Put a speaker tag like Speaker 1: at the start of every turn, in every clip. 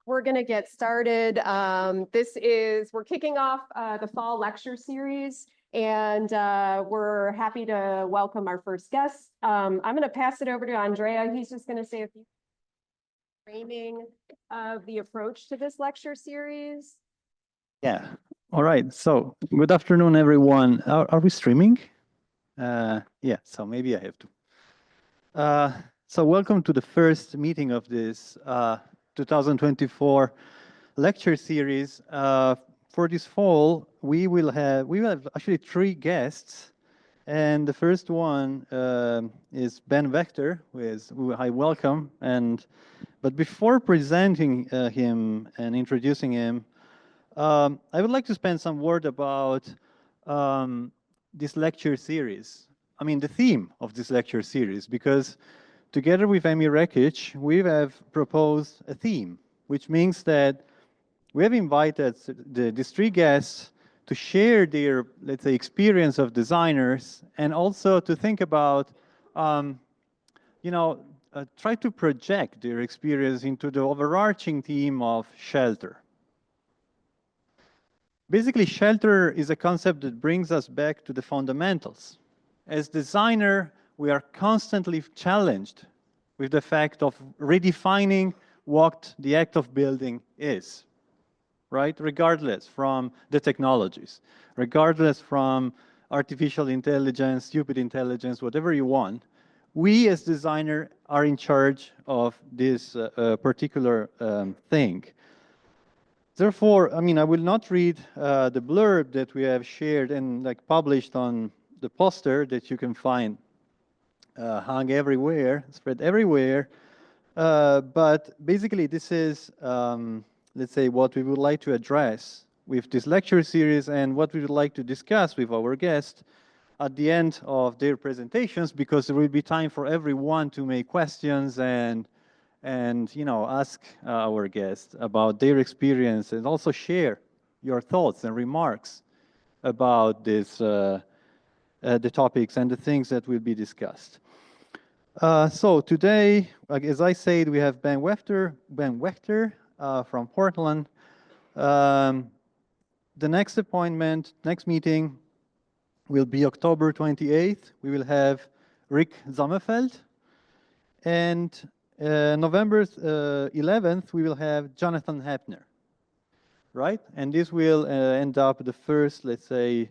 Speaker 1: We're going to get started. We're kicking off the fall lecture series, and we're happy to welcome our first guest. I'm going to pass it over to Andrea. He's just going to say a few framing of the approach to this lecture series.
Speaker 2: Yeah. All right. So good afternoon, everyone. Are we streaming? Yeah. So maybe I have to. So welcome to the first meeting of this 2024 lecture series. For this fall, we will have actually 3 guests, and the first one is Ben Wachter, who I welcome. But before presenting him and introducing him, I would like to spend some word about this lecture series. I mean, the theme of this lecture series, because together with Amy Rekic, we have proposed a theme, which means that we have invited these 3 guests to share their, let's say, experience of designers, and also to think about, try to project their experience into the overarching theme of shelter. Basically, shelter is a concept that brings us back to the fundamentals. As designer, we are constantly challenged with the fact of redefining what the act of building is, right? Regardless from the technologies, regardless from artificial intelligence, stupid intelligence, whatever you want, we as designer are in charge of this particular thing. Therefore, I mean, I will not read the blurb that we have shared and published on the poster that you can find hung everywhere, spread everywhere. But basically, this is, let's say, what we would like to address with this lecture series and what we would like to discuss with our guests at the end of their presentations, because there will be time for everyone to make questions and ask our guests about their experience, and also share your thoughts and remarks about this, the topics and the things that will be discussed. So today, as I said, we have Ben Wachter from Portland. The next meeting will be October 28th. We will have Rick Sommerfeld, and November 11th, we will have Jonathan Hepner, right? And this will end up the first, let's say,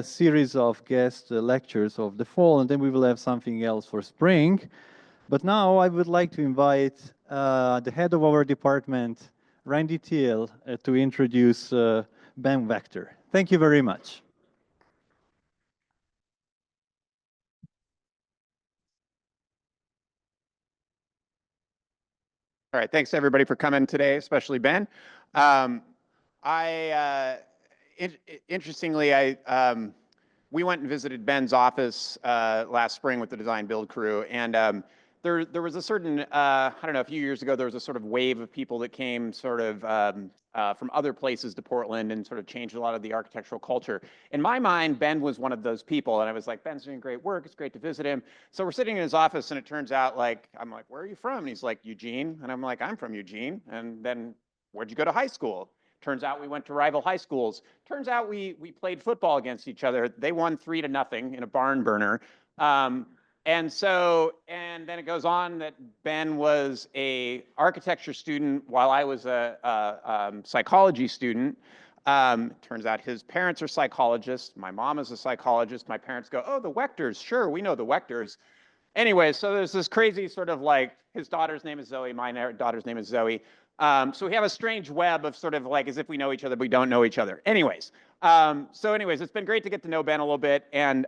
Speaker 2: series of guest lectures of the fall, and then we will have something else for spring. But now I would like to invite the head of our department, Randy Thiel, to introduce Ben Wachter. Thank you very much.
Speaker 3: All right, thanks everybody for coming today, especially Ben. Interestingly, we went and visited Ben's office last spring with the design build crew, and there was a certain, I don't know, a few years ago, there was a sort of wave of people that came sort of from other places to Portland and sort of changed a lot of the architectural culture. In my mind, Ben was one of those people, and I was like, Ben's doing great work, it's great to visit him. So we're sitting in his office, and it turns out, I'm like, where are you from? And he's like, Eugene. And I'm like, I'm from Eugene. And then, where'd you go to high school? Turns out we went to rival high schools. Turns out we played football against each other. They won 3-0 in a barn burner. And then it goes on that Ben was a architecture student while I was a psychology student. Turns out his parents are psychologists. My mom is a psychologist. My parents go, oh, the Waechters. Sure, we know the Waechters. Anyway, so there's this crazy sort of his daughter's name is Zoe, my daughter's name is Zoe. So we have a strange web of sort of as if we know each other, but we don't know each other. Anyways, it's been great to get to know Ben a little bit. And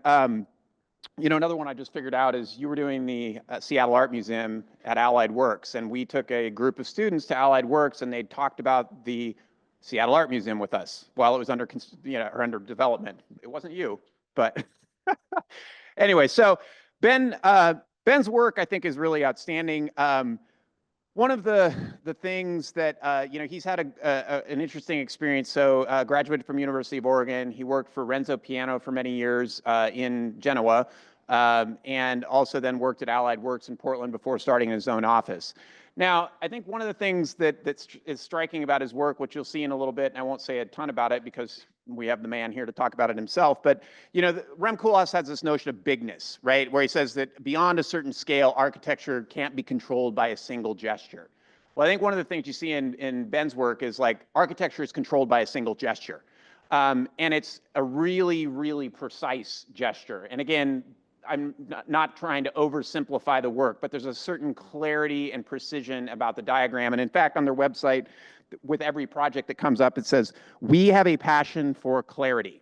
Speaker 3: another one I just figured out is you were doing the Seattle Art Museum at Allied Works, and we took a group of students to Allied Works, and they talked about the Seattle Art Museum with us while it was under development. It wasn't you, but anyway. So Ben's work, I think, is really outstanding. One of the things that, he's had an interesting experience. So graduated from University of Oregon. He worked for Renzo Piano for many years in Genoa. and also then worked at Allied Works in Portland before starting his own office. Now, I think one of the things that is striking about his work, which you'll see in a little bit, and I won't say a ton about it because we have the man here to talk about it himself, but Rem Koolhaas has this notion of bigness, right? Where he says that beyond a certain scale, architecture can't be controlled by a single gesture. Well, I think one of the things you see in Ben's work is like architecture is controlled by a single gesture. And it's a really, really precise gesture. And again, I'm not trying to oversimplify the work, but there's a certain clarity and precision about the diagram. And in fact, on their website, with every project that comes up, it says, "We have a passion for clarity."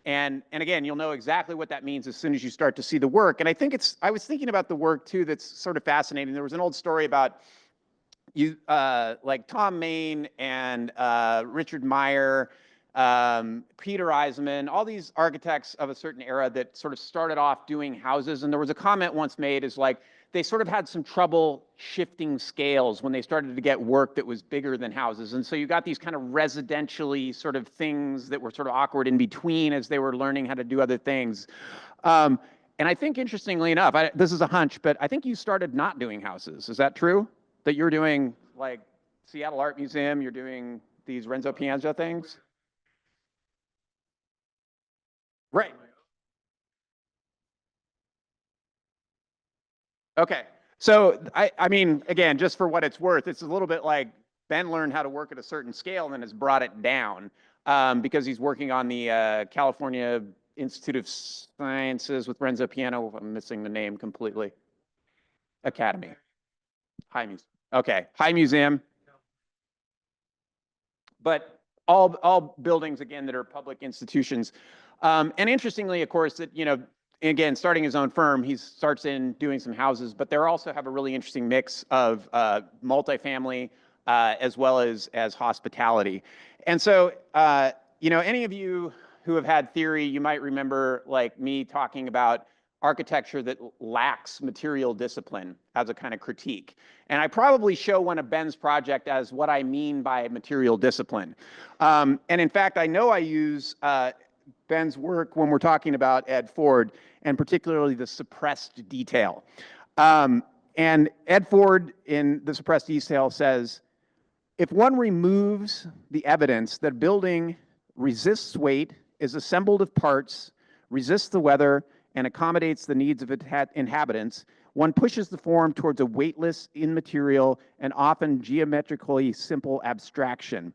Speaker 3: And again, you'll know exactly what that means as soon as you start to see the work. And I think I was thinking about the work too that's sort of fascinating. There was an old story about like Tom Main and Richard Meyer, Peter Eisenman, all these architects of a certain era that sort of started off doing houses. And there was a comment once made is like, they sort of had some trouble shifting scales when they started to get work that was bigger than houses. And so you got these kind of residentially sort of things that were sort of awkward in between as they were learning how to do other things. And I think interestingly enough, this is a hunch, but I think you started not doing houses. Is that true? That you're doing like Seattle Art Museum, you're doing these Renzo Pienza things? Right. Okay. So I mean, again, just for what it's worth, it's a little bit like Ben learned how to work at a certain scale and then has brought it down because he's working on the California Institute of Sciences with Renzo Piano. I'm missing the name completely. Academy. High Museum. Okay. High Museum. But all buildings, again, that are public institutions. And interestingly, of course, that, again, starting his own firm, he starts in doing some houses, but they also have a really interesting mix of multifamily as well as hospitality. And so, any of you who have had theory, you might remember like me talking about architecture that lacks material discipline as a kind of critique. And I probably show one of Ben's project as what I mean by material discipline. And in fact, I know I use Ben's work when we're talking about Ed Ford, and particularly the suppressed detail. And Ed Ford in the suppressed detail says, if one removes the evidence that building resists weight, is assembled of parts, resists the weather, and accommodates the needs of inhabitants, one pushes the form towards a weightless, immaterial, and often geometrically simple abstraction.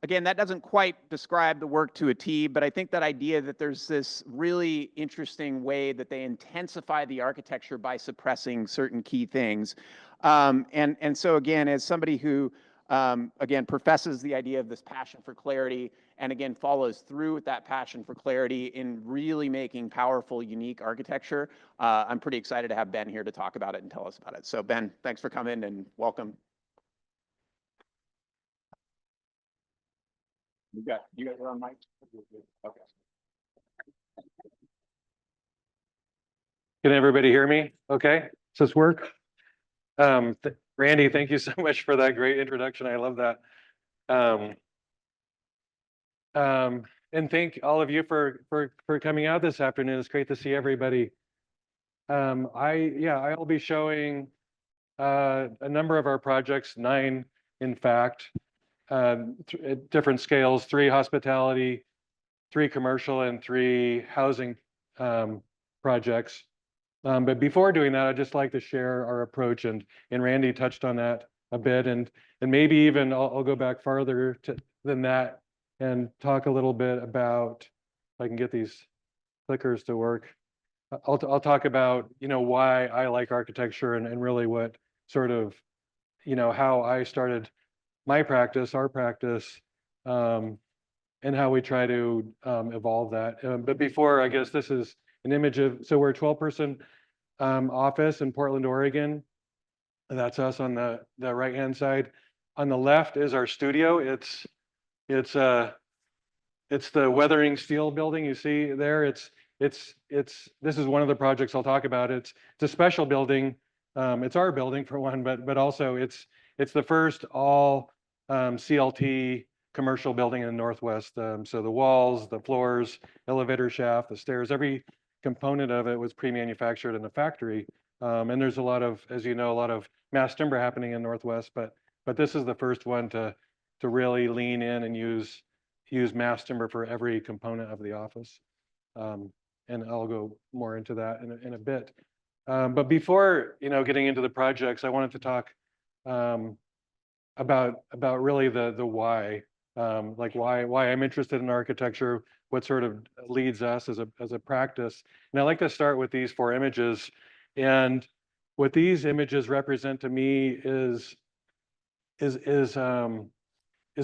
Speaker 3: Again, that doesn't quite describe the work to a T, but I think that idea that there's this really interesting way that they intensify the architecture by suppressing certain key things. And so again, as somebody who, again, professes the idea of this passion for clarity, and again, follows through with that passion for clarity in really making powerful, unique architecture, I'm pretty excited to have Ben here to talk about it and tell us about it. So Ben, thanks for coming and welcome. You guys are on mic? Okay.
Speaker 4: Can everybody hear me? Okay, does this work? Randy, thank you so much for that great introduction. I love that. And thank all of you for coming out this afternoon. It's great to see everybody. I'll be showing a number of our projects, 9 in fact, at different scales, 3 hospitality, 3 commercial, and 3 housing projects. But before doing that, I'd just like to share our approach, and Randy touched on that a bit, and maybe even I'll go back farther than that and talk a little bit about, if I can get these clickers to work. I'll talk about why I like architecture and really what sort of how I started my practice, our practice, and how we try to evolve that. But before, I guess this is an image of, so we're a 12-person office in Portland, Oregon. And that's us on the right-hand side. On the left is our studio. It's the Weathering Steel building you see there. This is one of the projects I'll talk about. It's a special building. It's our building for one, but also it's the first all CLT commercial building in the Northwest. So the walls, the floors, elevator shaft, the stairs, component of it was pre-manufactured in a factory. And there's a lot of, as you know, a lot of mass timber happening in Northwest, but this is the first one to really lean in and use mass timber for every component of the office. And I'll go more into that in a bit. But before, getting into the projects, I wanted to talk about really the why, like why I'm interested in architecture, what sort of leads us as a practice. And I like to start with these 4 images. And what these images represent to me is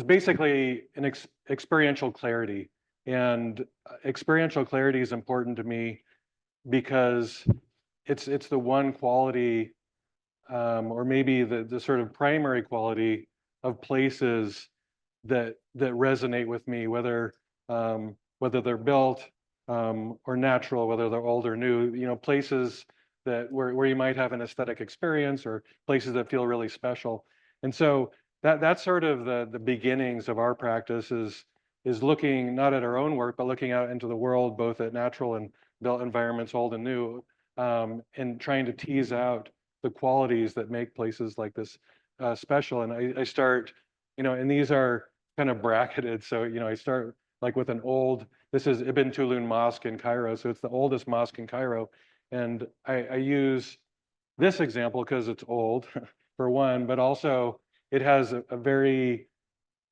Speaker 4: basically an experiential clarity. And experiential clarity is important to me because it's the one quality, or maybe the sort of primary quality of places that resonate with me, whether they're built or natural, whether they're old or new. Places where you might have an aesthetic experience, or places that feel really special. And so that's sort of the beginnings of our practice, is looking not at our own work, but looking out into the world, both at natural and built environments, old and new, and trying to tease out the qualities that make places like this special. And I start, and these are kind of bracketed. So, I start like with an old, this is Ibn Tulun Mosque in Cairo. So it's the oldest mosque in Cairo. And I use this example because it's old, for one, but also it has a very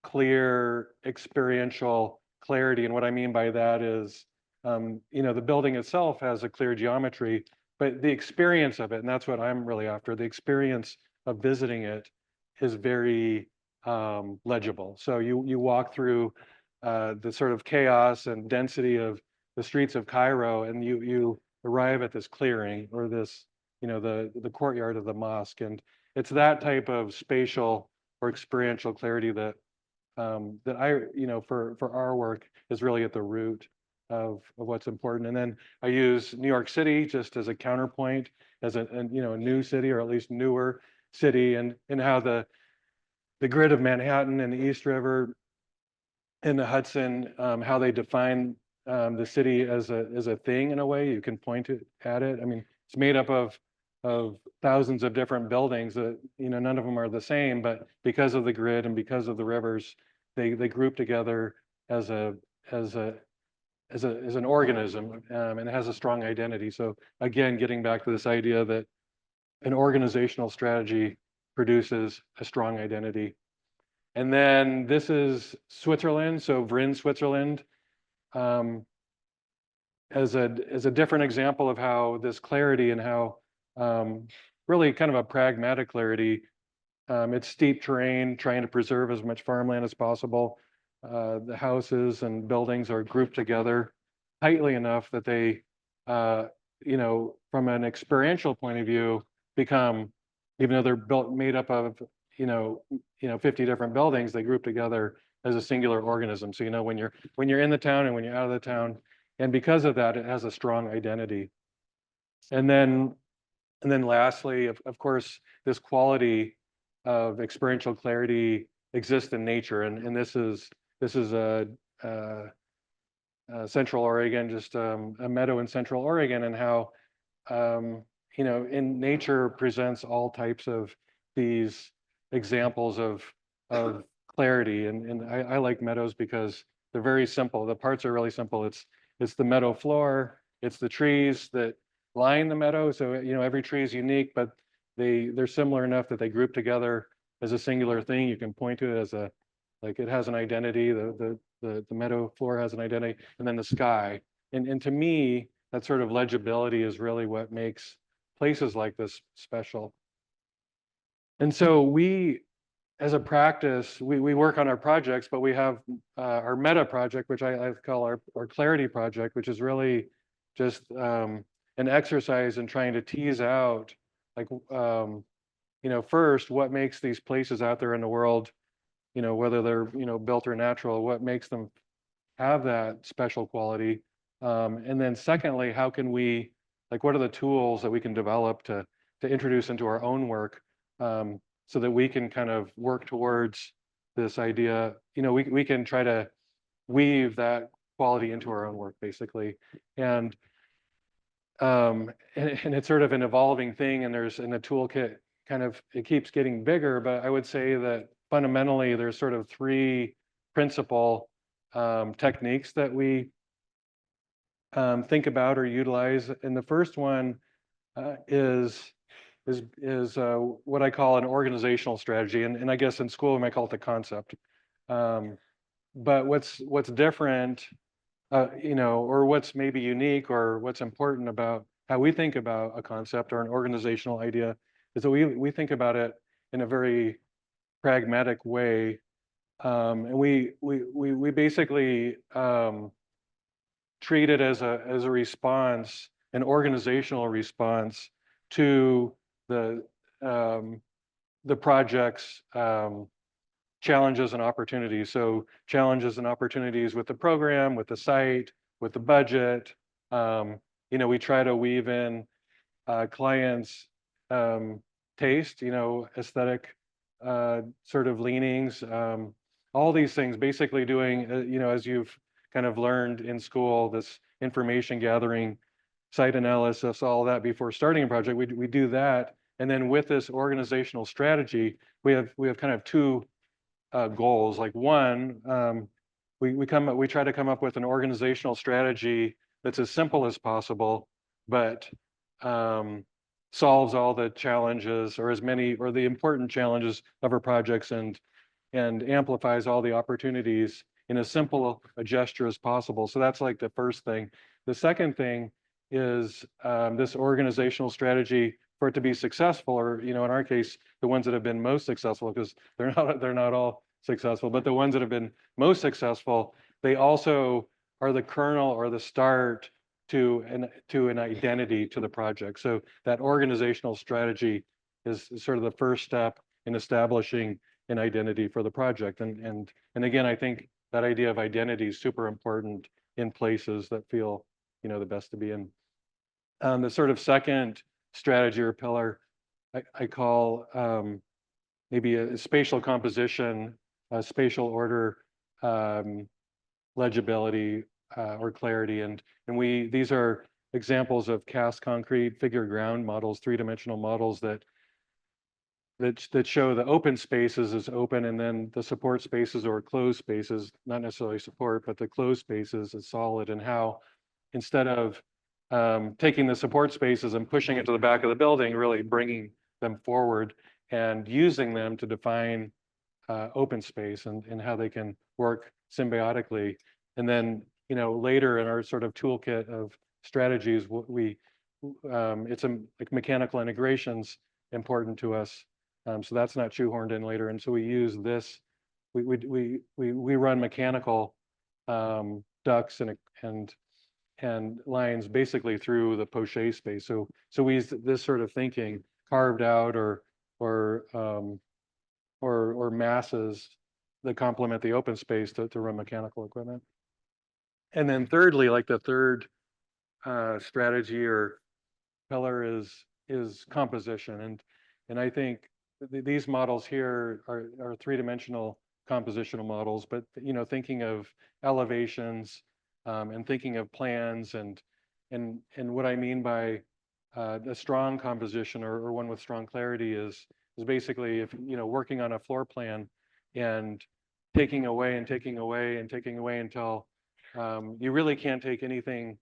Speaker 4: clear experiential clarity. And what I mean by that is, the building itself has a clear geometry, but the experience of it, and that's what I'm really after, the experience of visiting it is very legible. So you walk through the sort of chaos and density of the streets of Cairo, and you arrive at this clearing, or this, the courtyard of the mosque. And it's that type of spatial or experiential clarity that I, for our work, is really at the root of what's important. And then I use New York City just as a counterpoint, as a new city, or at least newer city, and how the grid of Manhattan and the East River and the Hudson, how they define the city as a thing in a way. You can point at it. I mean, it's made up of thousands of different buildings that, none of them are the same, but because of the grid and because of the rivers, they group together as an organism, and it has a strong identity. So again, getting back to this idea that an organizational strategy produces a strong identity. And then this is Switzerland, so Vrin, Switzerland, as a different example of how this clarity, and how really kind of a pragmatic clarity. It's steep terrain, trying to preserve as much farmland as possible. The houses and buildings are grouped together tightly enough that they, from an experiential point of view, become, even though they're made up of 50 different buildings, they group together as a singular organism. So when you're in the town and when you're out of the town, and because of that, it has a strong identity. And then lastly, of course, this quality of experiential clarity exists in nature, and this is Central Oregon, just a meadow in Central Oregon, and how in nature presents all types of these examples of clarity. And I like meadows because they're very simple. The parts are really simple. It's the meadow floor, it's the trees that line the meadow. So every tree is unique, but they're similar enough that they group together as a singular thing. You can point to it as it has an identity. The meadow floor has an identity, and then the sky. And to me, that sort of legibility is really what makes places like this special. And so we, as a practice, we work on our projects, but we have our meta project, which I call our clarity project, which is really just an exercise in trying to tease out, first, what makes these places out there in the world, whether they're, built or natural, what makes them have that special quality. And then secondly, how can we, what are the tools that we can develop to introduce into our own work, so that we can kind of work towards this idea, we can try to weave that quality into our own work, basically. And and it's sort of an evolving thing, and there's in the toolkit kind of it keeps getting bigger. But I would say that fundamentally there's sort of three principal techniques that we think about or utilize. And the first one is what I call an organizational strategy, and I guess in school we might call it the concept. But what's different, or what's maybe unique, or what's important about how we think about a concept or an organizational idea is that we think about it in a very pragmatic way, and we basically treat it as a response, an organizational response to the project's challenges and opportunities. So challenges and opportunities with the program, with the site, with the budget. We try to weave in clients' taste, aesthetic sort of leanings, all these things, basically doing, as you've kind of learned in school, this information gathering, site analysis, all that before starting a project. We do that, and then with this organizational strategy, we have kind of two goals. Like one, we try to come up with an organizational strategy that's as simple as possible, but solves all the challenges or as many or the important challenges of our projects and amplifies all the opportunities in as simple a gesture as possible. So that's like the first thing. The second thing is this organizational strategy for it to be successful, or in our case, the ones that have been most successful, because they're not all successful, but the ones that have been most successful, they also are the kernel or the start to an identity to the project. So that organizational strategy is sort of the first step in establishing an identity for the project. And again, I think that idea of identity is super important in places that feel the best to be in. The sort of second strategy or pillar I call maybe a spatial composition, spatial order, legibility, or clarity. And these are examples of cast concrete figure ground models, three-dimensional models that show the open spaces as open, and then the support spaces or closed spaces, not necessarily support, but the closed spaces as solid, and how instead of taking the support spaces and pushing it to the back of the building, really bringing them forward and using them to define open space and how they can work symbiotically. And then, later in our sort of toolkit of strategies, it's like mechanical integrations important to us. So that's not shoehorned in later. And so we use this, we run mechanical ducts and lines basically through the poché space. So we use this sort of thinking carved out or masses that complement the open space to run mechanical equipment. And then thirdly, like the third strategy or pillar is composition. And I think these models here are three-dimensional compositional models, but thinking of elevations and thinking of plans and what I mean by a strong composition or one with strong clarity is basically if working on a floor plan and taking away and taking away and taking away until you really can't take anything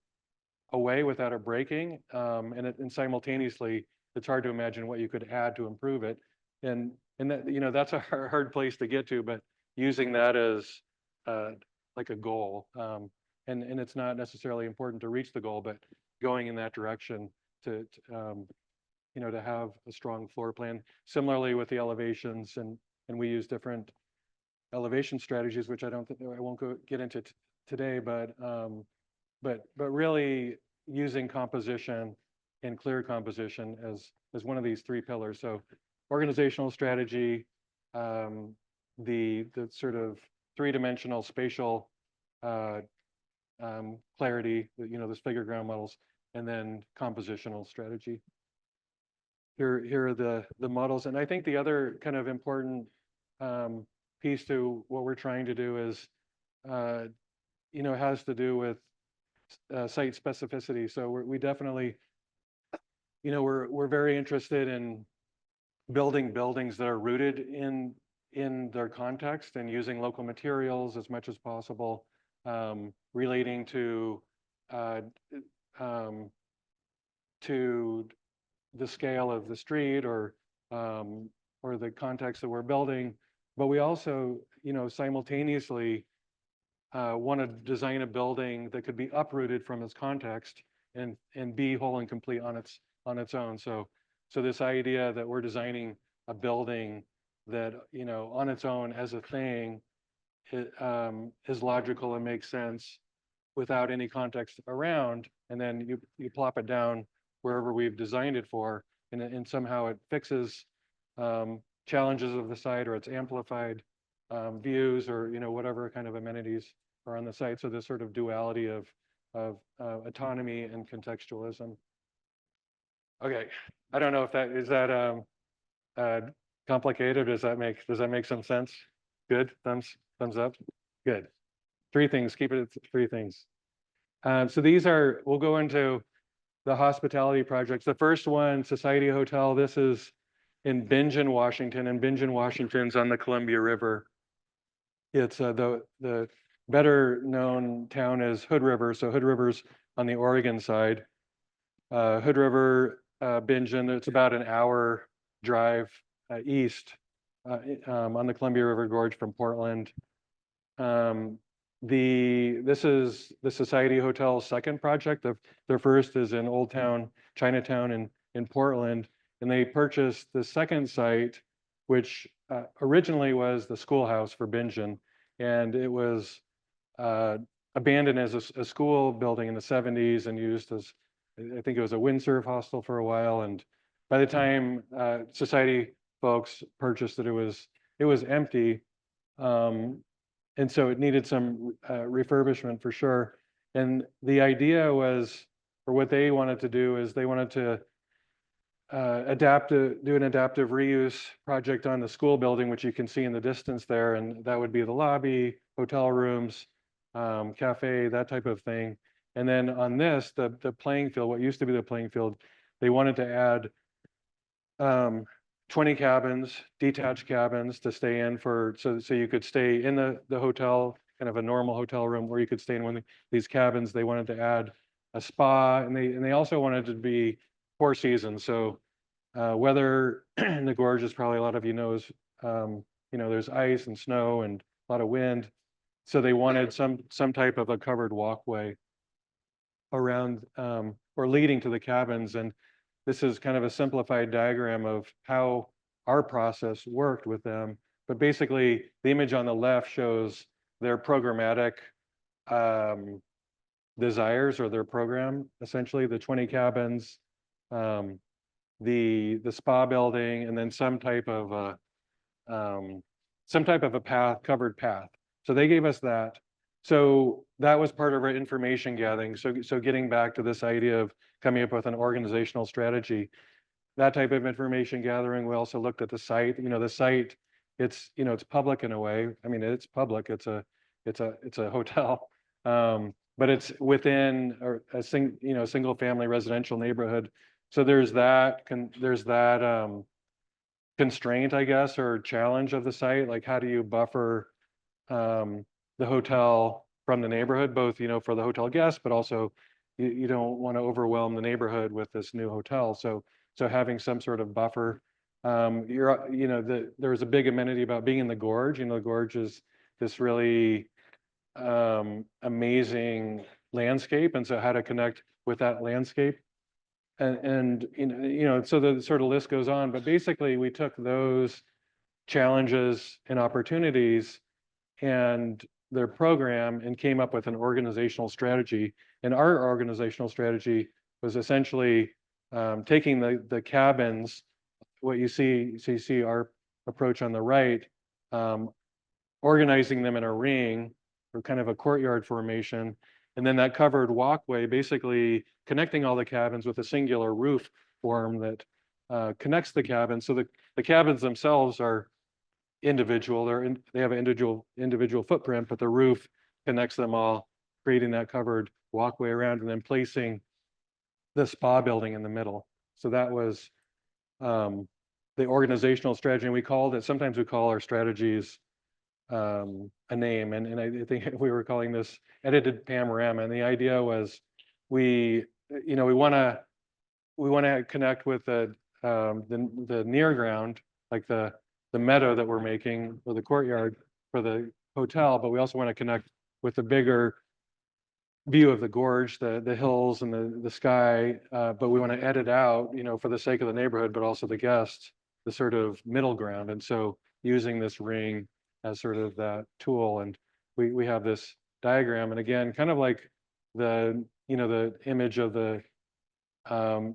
Speaker 4: away without it breaking, and simultaneously it's hard to imagine what you could add to improve it, and that that's a hard place to get to, but using that as like a goal, and it's not necessarily important to reach the goal, but going in that direction to have a strong floor plan. Similarly with the elevations, and we use different elevation strategies, which I won't get into today, but really using composition and clear composition as one of these three pillars. So organizational strategy, the sort of three-dimensional spatial clarity, those figure ground models, and then compositional strategy. Here are the models. And I think the other kind of important piece to what we're trying to do is, has to do with site specificity. So we definitely you know, we're very interested in building buildings that are rooted in their context and using local materials as much as possible, relating uh, um, to the scale of the street or the context that we're building. But we also, you know, simultaneously want to design a building that could be uprooted from its context and be whole and complete on its own. So this idea that we're designing a building that, you know, on its own as a thing is logical and makes sense without any context around, and then you plop it down wherever we've designed it for, and somehow it fixes challenges of the site, or it's amplified views, or, you know, whatever kind of amenities are on the site. So this sort of duality of autonomy and contextualism. Okay, I don't know if that is complicated. Does that make some sense? Good. Thumbs up. Good. Three things. Keep it at three things. So these are, we'll go into the hospitality projects. The first one, Society Hotel. This is in Bingen, Washington, and Bingen, Washington's on the Columbia River. It's the better known town is Hood River. So Hood River's on the Oregon side. Hood River, Bingen, it's about an hour drive east on the Columbia River Gorge from Portland. This is the Society Hotel's second project. Their first is in Old Town, Chinatown in Portland. And they purchased the second site, which originally was the schoolhouse for Bingen. And it was abandoned as a school building in the 70s and used as, I think it was a windsurf hostel for a while. And by the time Society folks purchased it, it was empty. And so it needed some refurbishment for sure. And the idea was, or what they wanted to do is they wanted to do an adaptive reuse project on the school building, which you can see in the distance there. And that would be the lobby, hotel rooms, cafe, that type of thing. And then on this, the playing field, what used to be the playing field, they wanted to add 20 cabins, detached cabins to stay in for, so you could stay in the hotel, kind of a normal hotel room, or you could stay in one of these cabins. They wanted to add a spa, and they also wanted it to be 4 seasons. So weather in the gorge, as probably a lot of you know, is you know, there's ice and snow and a lot of wind. So they wanted some type of a covered walkway around or leading to the cabins. And this is kind of a simplified diagram of how our process worked with them. But basically, the image on the left shows their programmatic desires, or their program, essentially the 20 cabins, the spa building, and then some type of a covered path. So they gave us that. So that was part of our information gathering. So getting back to this idea of coming up with an organizational strategy, that type of information gathering. We also looked at the site. You know, the site, it's, you know, it's public in a way. I mean, it's public. It's a hotel, but it's within a single family residential neighborhood. So there's that constraint, I guess, or challenge of the site. Like, how do you buffer the hotel from the neighborhood, both, you know, for the hotel guests, but also you don't want to overwhelm the neighborhood with this new hotel. So having some sort of buffer. There was a big amenity about being in the gorge. You know, the gorge is this really amazing landscape, and so how to connect with that landscape. And so the sort of list goes on. But basically, we took those challenges and opportunities and their program and came up with an organizational strategy. And our organizational strategy was essentially taking the cabins, what you see our approach on the right, organizing them in a ring or kind of a courtyard formation, and then that covered walkway, basically connecting all the cabins with a singular roof form that connects the cabins. So the cabins themselves are individual. They have an individual footprint, but the roof connects them all, creating that covered walkway around, and then placing the spa building in the middle. So that was the organizational strategy. And we called it, sometimes we call our strategies a name. And I think we were calling this edited panorama. And the idea was we want to connect with the near ground, like the meadow that we're making, or the courtyard for the hotel, but we also want to connect with the bigger view of the gorge, the hills and the sky, but we want to edit out, for the sake of the neighborhood, but also the guests, the sort of middle ground. And so using this ring as sort of that tool, and we have this diagram, and again, kind of like the image of the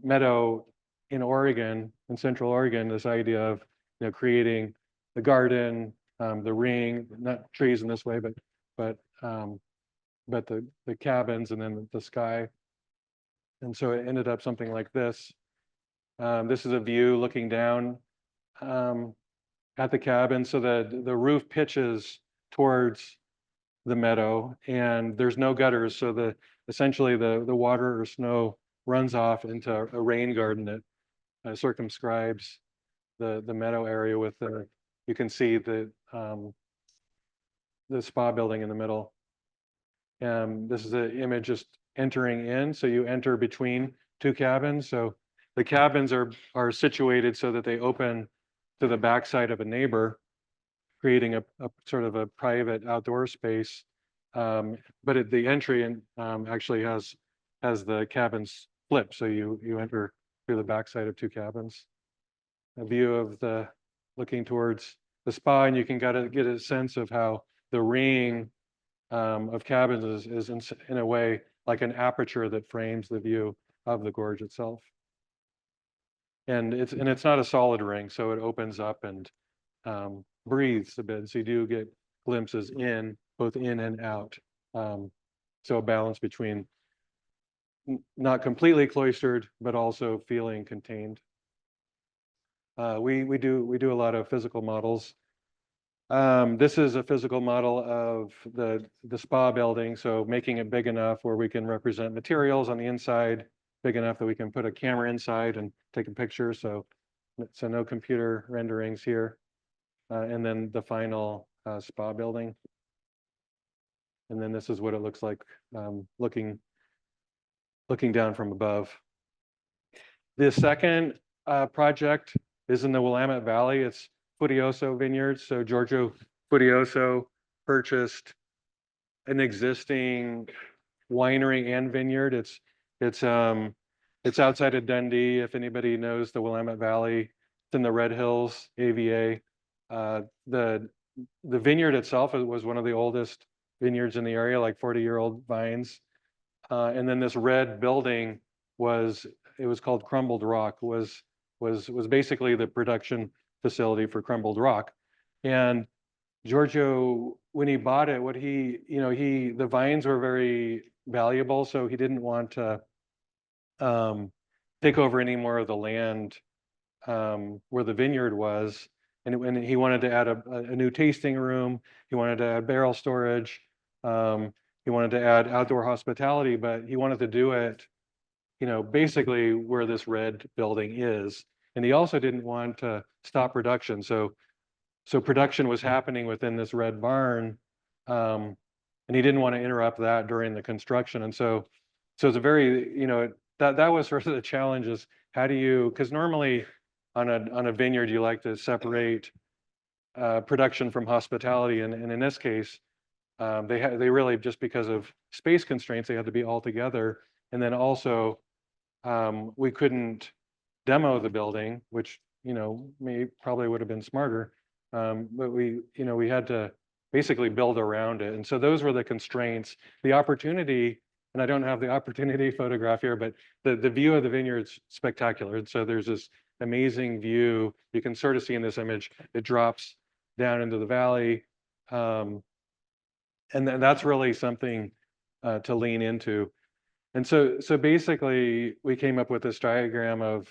Speaker 4: meadow in Oregon, in Central Oregon, this idea of creating the garden, the ring, not trees in this way, but the cabins, and then the sky. And so it ended up something like this. This is a view looking down at the cabin. So the roof pitches towards the meadow, and there's no gutters. So essentially the water or snow runs off into a rain garden that circumscribes the meadow area with you can see the spa building in the middle. This is an image just entering in. So you enter between two cabins. So the cabins are situated so that they open to the backside of a neighbor, creating a sort of a private outdoor space. But at the entry actually has the cabins flip. So you enter through the backside of two cabins. A view of looking towards the spa, and you can get a sense of how the ring of cabins is in a way like an aperture that frames the view of the gorge itself. And it's not a solid ring, so it opens up and breathes a bit. So you do get glimpses both in and out. So a balance between not completely cloistered, but also feeling contained. We do a lot of physical models. This is a physical model of the spa building, so making it big enough where we can represent materials on the inside, big enough that we can put a camera inside and take a picture. So no computer renderings here. And then the final spa building. And then this is what it looks like looking down from above. The second project is in the Willamette Valley. It's Furioso Vineyards. So Giorgio Furioso purchased an existing winery and vineyard. It's outside of Dundee. If anybody knows the Willamette Valley, it's in the Red Hills, AVA. The vineyard itself was one of the oldest vineyards in the area, like 40-year-old vines. And then this red building was called Crumbled Rock, was basically the production facility for Crumbled Rock. And Giorgio, when he bought it, the vines were very valuable, so he didn't want to take over any more of the land where the vineyard was. And he wanted to add a new tasting room. He wanted to add barrel storage. He wanted to add outdoor hospitality, but he wanted to do it, basically where this red building is. And he also didn't want to stop production. So production was happening within this red barn, and he didn't want to interrupt that during the construction. And so it's a very, that was sort of the challenge is how do you, because normally on a vineyard, you like to separate production from hospitality. And in this case, they really, just because of space constraints, they had to be all together. And then also, we couldn't demo the building, which, probably would have been smarter. But we had to basically build around it. And so those were the constraints. The opportunity, and I don't have the opportunity photograph here, but the view of the vineyard's spectacular. And so there's this amazing view. You can sort of see in this image, it drops down into the valley. And that's really something to lean into. And so basically, we came up with this diagram of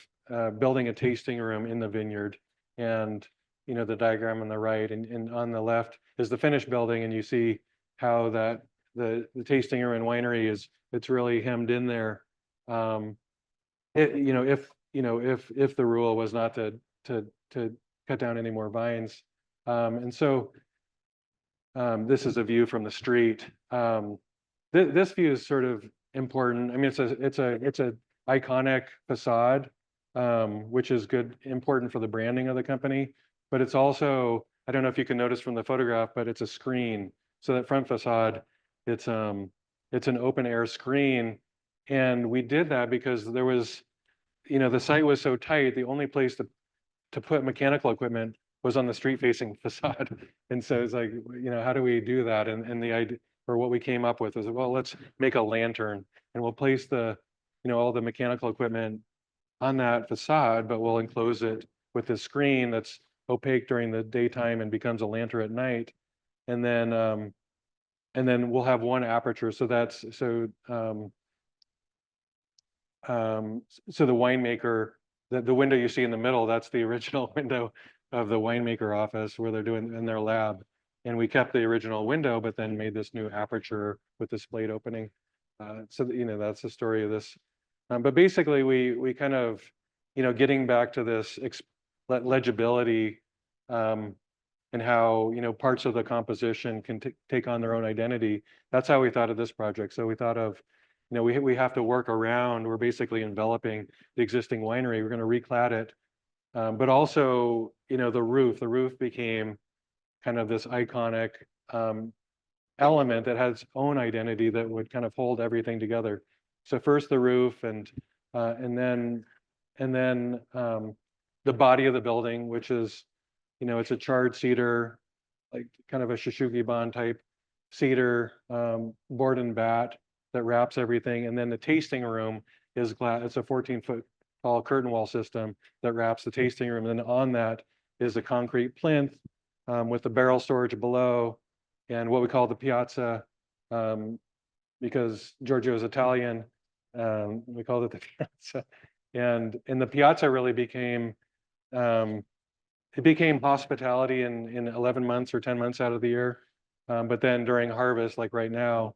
Speaker 4: building a tasting room in the vineyard. And the diagram on the right and on the left is the finished building, and you see how that the tasting room and winery it's really hemmed in there. If if the rule was not to cut down any more vines. And so this is a view from the street. This view is sort of important. I mean, it's a iconic facade, which is important for the branding of the company. But it's also, I don't know if you can notice from the photograph, but it's a screen. So that front facade, it's an open air screen, and we did that because there was, the site was so tight. The only place to put mechanical equipment was on the street facing facade. And so it's like, how do we do that? And the idea, or what we came up with was, well, let's make a lantern and we'll place all the mechanical equipment on that facade, but we'll enclose it with a screen that's opaque during the daytime and becomes a lantern at night. And then we'll have one aperture. So the winemaker, the window you see in the middle, that's the original window of the winemaker office where they're doing in their lab. And we kept the original window, but then made this new aperture with this blade opening. So that's the story of this. But basically, we kind of, getting back to this legibility, and how parts of the composition can take on their own identity. That's how we thought of this project. So we thought of, we have to work around. We're basically enveloping the existing winery. We're going to reclad it, but also the roof. The roof became kind of this iconic element that has its own identity that would kind of hold everything together. So first the roof, and then the body of the building, which is, it's a charred cedar, like kind of a Shishugiban type cedar, board and bat that wraps everything. And then the tasting room is glass. It's a 14-foot tall curtain wall system that wraps the tasting room. And then on that is a concrete plinth with the barrel storage below, and what we call the piazza, because Giorgio is Italian, we called it the piazza. And the piazza really became, it became hospitality in 11 months or 10 months out of the year. But then during harvest, like right now,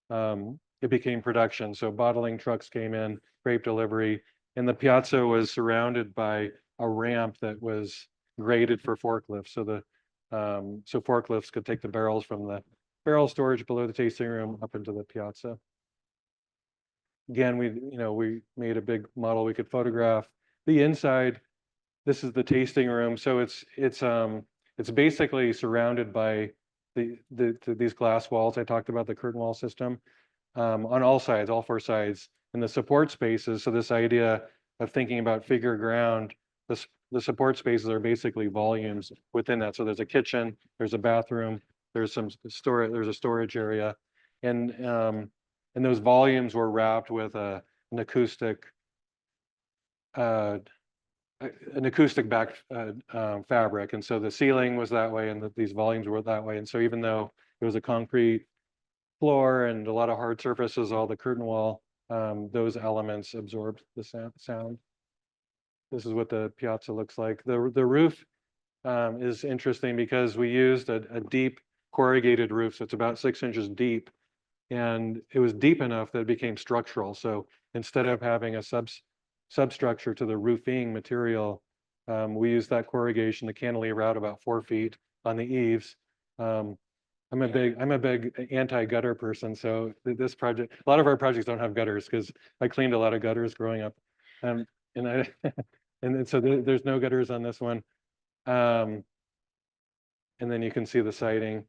Speaker 4: it became production. So bottling trucks came in, grape delivery, and the piazza was surrounded by a ramp that was graded for forklifts. So forklifts could take the barrels from the barrel storage below the tasting room up into the piazza. Again, we made a big model we could photograph. The inside, this is the tasting room. So it's basically surrounded by these glass walls. I talked about the curtain wall system on all sides, all four sides, and the support spaces. So this idea of thinking about figure ground, the support spaces are basically volumes within that. So there's a kitchen, there's a bathroom, there's some storage, there's a storage area, and those volumes were wrapped with an acoustic back fabric. And so the ceiling was that way, and these volumes were that way. And so even though it was a concrete floor and a lot of hard surfaces, all the curtain wall, those elements absorbed the sound. This is what the piazza looks like. The roof is interesting because we used a deep corrugated roof. So it's about 6 inches deep, and it was deep enough that it became structural. So instead of having a substructure to the roofing material, we used that corrugation, the cantilever out about 4 feet on the eaves. I'm a big anti-gutter person. So this project, a lot of our projects don't have gutters because I cleaned a lot of gutters growing up. And so there's no gutters on this one. And then you can see the siding.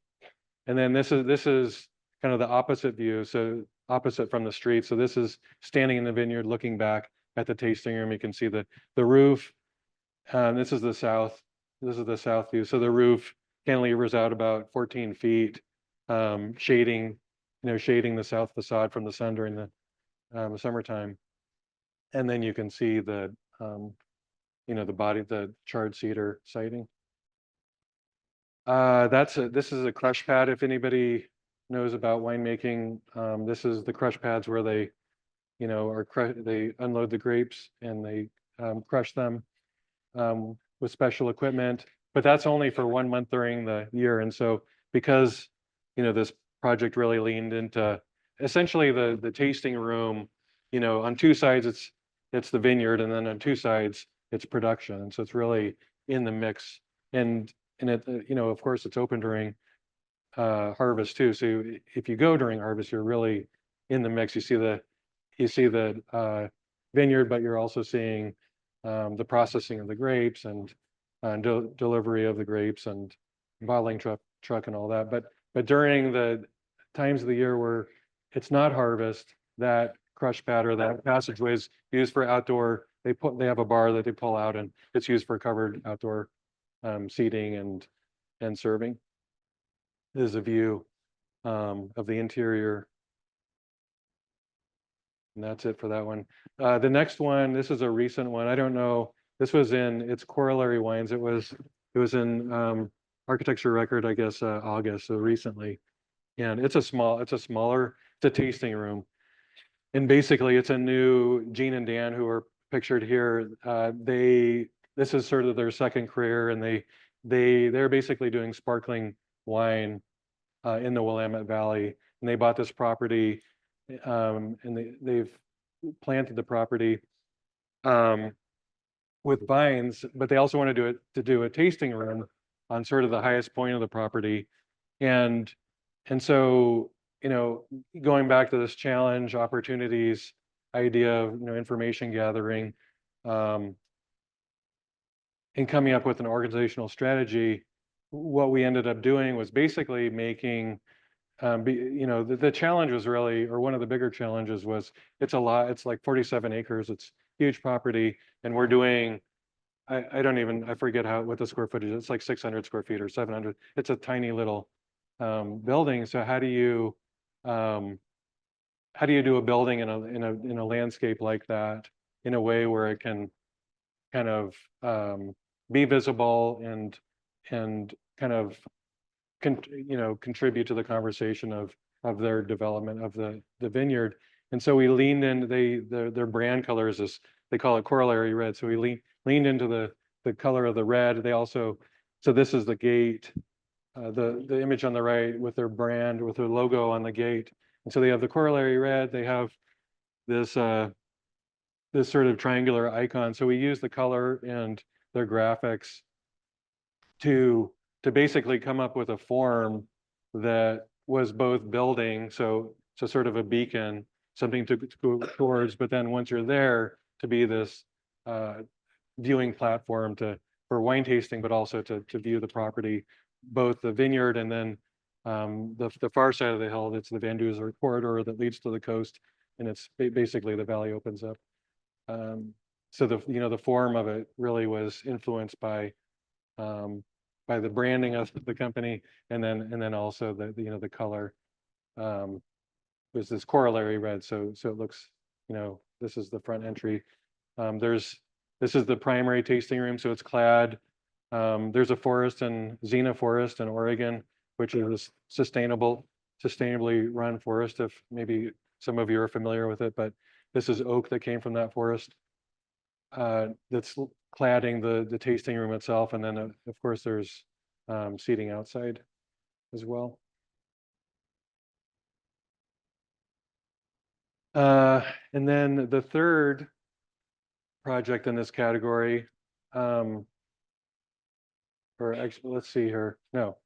Speaker 4: And then this is kind of the opposite view. So opposite from the street. So this is standing in the vineyard, looking back at the tasting room. You can see the roof. This is the south. This is the south view. So the roof cantilevers out about 14 feet, shading the south facade from the sun during the summertime. And then you can see the body, the charred cedar siding. This is a crush pad. If anybody knows about winemaking, this is the crush pads where they, they unload the grapes and they crush them with special equipment. But that's only for 1 month during the year. And so because this project really leaned into essentially the tasting room, on two sides it's the vineyard, and then on two sides, it's production. And so it's really in the mix. And it, of course, it's open during harvest too. So if you go during harvest, you're really in the mix. You see the vineyard, but you're also seeing the processing of the grapes and delivery of the grapes and bottling truck and all that. But during the times of the year where it's not harvest, that crush pad or that passageway is used for outdoor. They have a bar that they pull out, and it's used for covered outdoor seating and serving. This is a view of the interior. And that's it for that one. The next one, this is a recent one. I don't know. This was it's Corollary Wines. It was in Architecture Record, I guess, August, so recently. And it's a tasting room. And basically it's a new Gene and Dan, who are pictured here. This is sort of their second career, and they're basically doing sparkling wine in the Willamette Valley. And they bought this property, and they've planted the property with vines, but they also want to do a tasting room on sort of the highest point of the property. And so, going back to this challenge, opportunities, idea of, information gathering, and coming up with an organizational strategy, what we ended up doing was basically making, the challenge was really, or one of the bigger challenges was, it's like 47 acres, it's huge property, and we're doing, I forget what the square footage is. It's like 600 square feet or 700. It's a tiny little building. So how do you do a building in a landscape like that in a way where it can kind of be visible and kind of contribute to the conversation of their development of the vineyard. And so we leaned in. Their brand color is this. They call it Corollary Red. So we leaned into the color of the red. So this is the gate, the image on the right with their brand, with their logo on the gate. And so they have the Corollary Red. They have this sort of triangular icon. So we use the color and their graphics to basically come up with a form that was both building, so sort of a beacon, something to go towards, but then once you're there, to be this viewing platform for wine tasting, but also to view the property, both the vineyard and then the far side of the hill. It's the Van Duzer corridor that leads to the coast, and it's basically the valley opens up. So the form of it really was influenced by the branding of the company, and then also the color was this Corollary Red. So it looks, this is the front entry. This is the primary tasting room, so it's clad. There's a forest in Xena Forest in Oregon, which is sustainably run forest, if maybe some of you are familiar with it, but this is oak that came from that forest. That's cladding the tasting room itself, and then of course there's seating outside as well. And then the third project in this category, or actually, let's see here. No,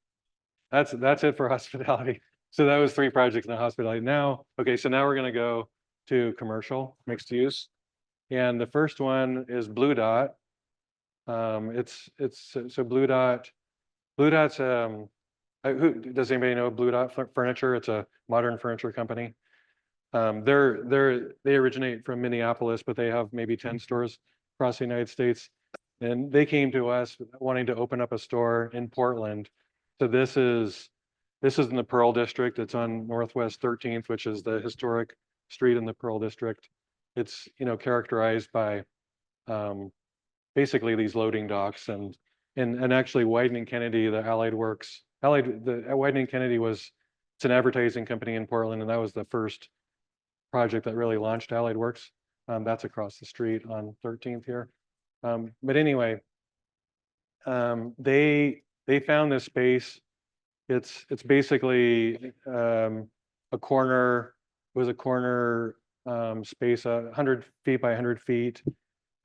Speaker 4: that's it for hospitality. So that was 3 projects in hospitality. Okay, so now we're going to go to commercial mixed use. And the first one is Blue Dot. So Blue Dot's does anybody know Blue Dot Furniture? It's a modern furniture company. They originate from Minneapolis, but they have maybe 10 stores across the United States. And they came to us wanting to open up a store in Portland. So this is in the Pearl District. It's on Northwest 13th, which is the historic street in the Pearl District. It's characterized by basically these loading docks and actually Wieden Kennedy, the Wieden Kennedy it's an advertising company in Portland, and that was the first project that really launched Allied Works. That's across the street on 13th here. But anyway, they found this space. It's basically a corner. It was a corner space, 100 feet by 100 feet.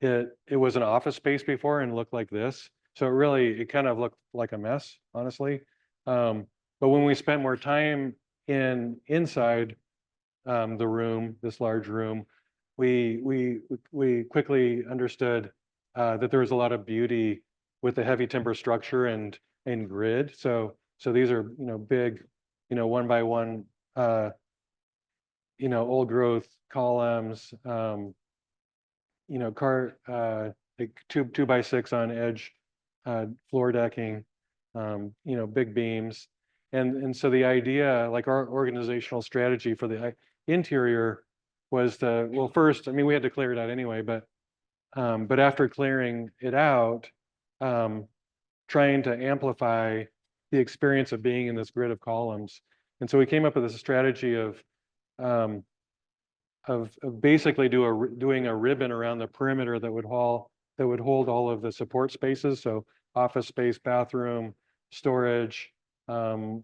Speaker 4: It was an office space before and looked like this. So it kind of looked like a mess, honestly. But when we spent more time inside the room, this large room, we quickly understood that there was a lot of beauty with the heavy timber structure and grid. So these are big, 1 by 1 old growth columns, like 2 by 6 on edge floor decking, big beams. And so the idea, like our organizational strategy for the interior was well, first, I mean, we had to clear it out anyway, but after clearing it out, trying to amplify the experience of being in this grid of columns. And so we came up with this strategy of basically doing a ribbon around the perimeter that would hold all of the support spaces. So office space, bathroom, storage.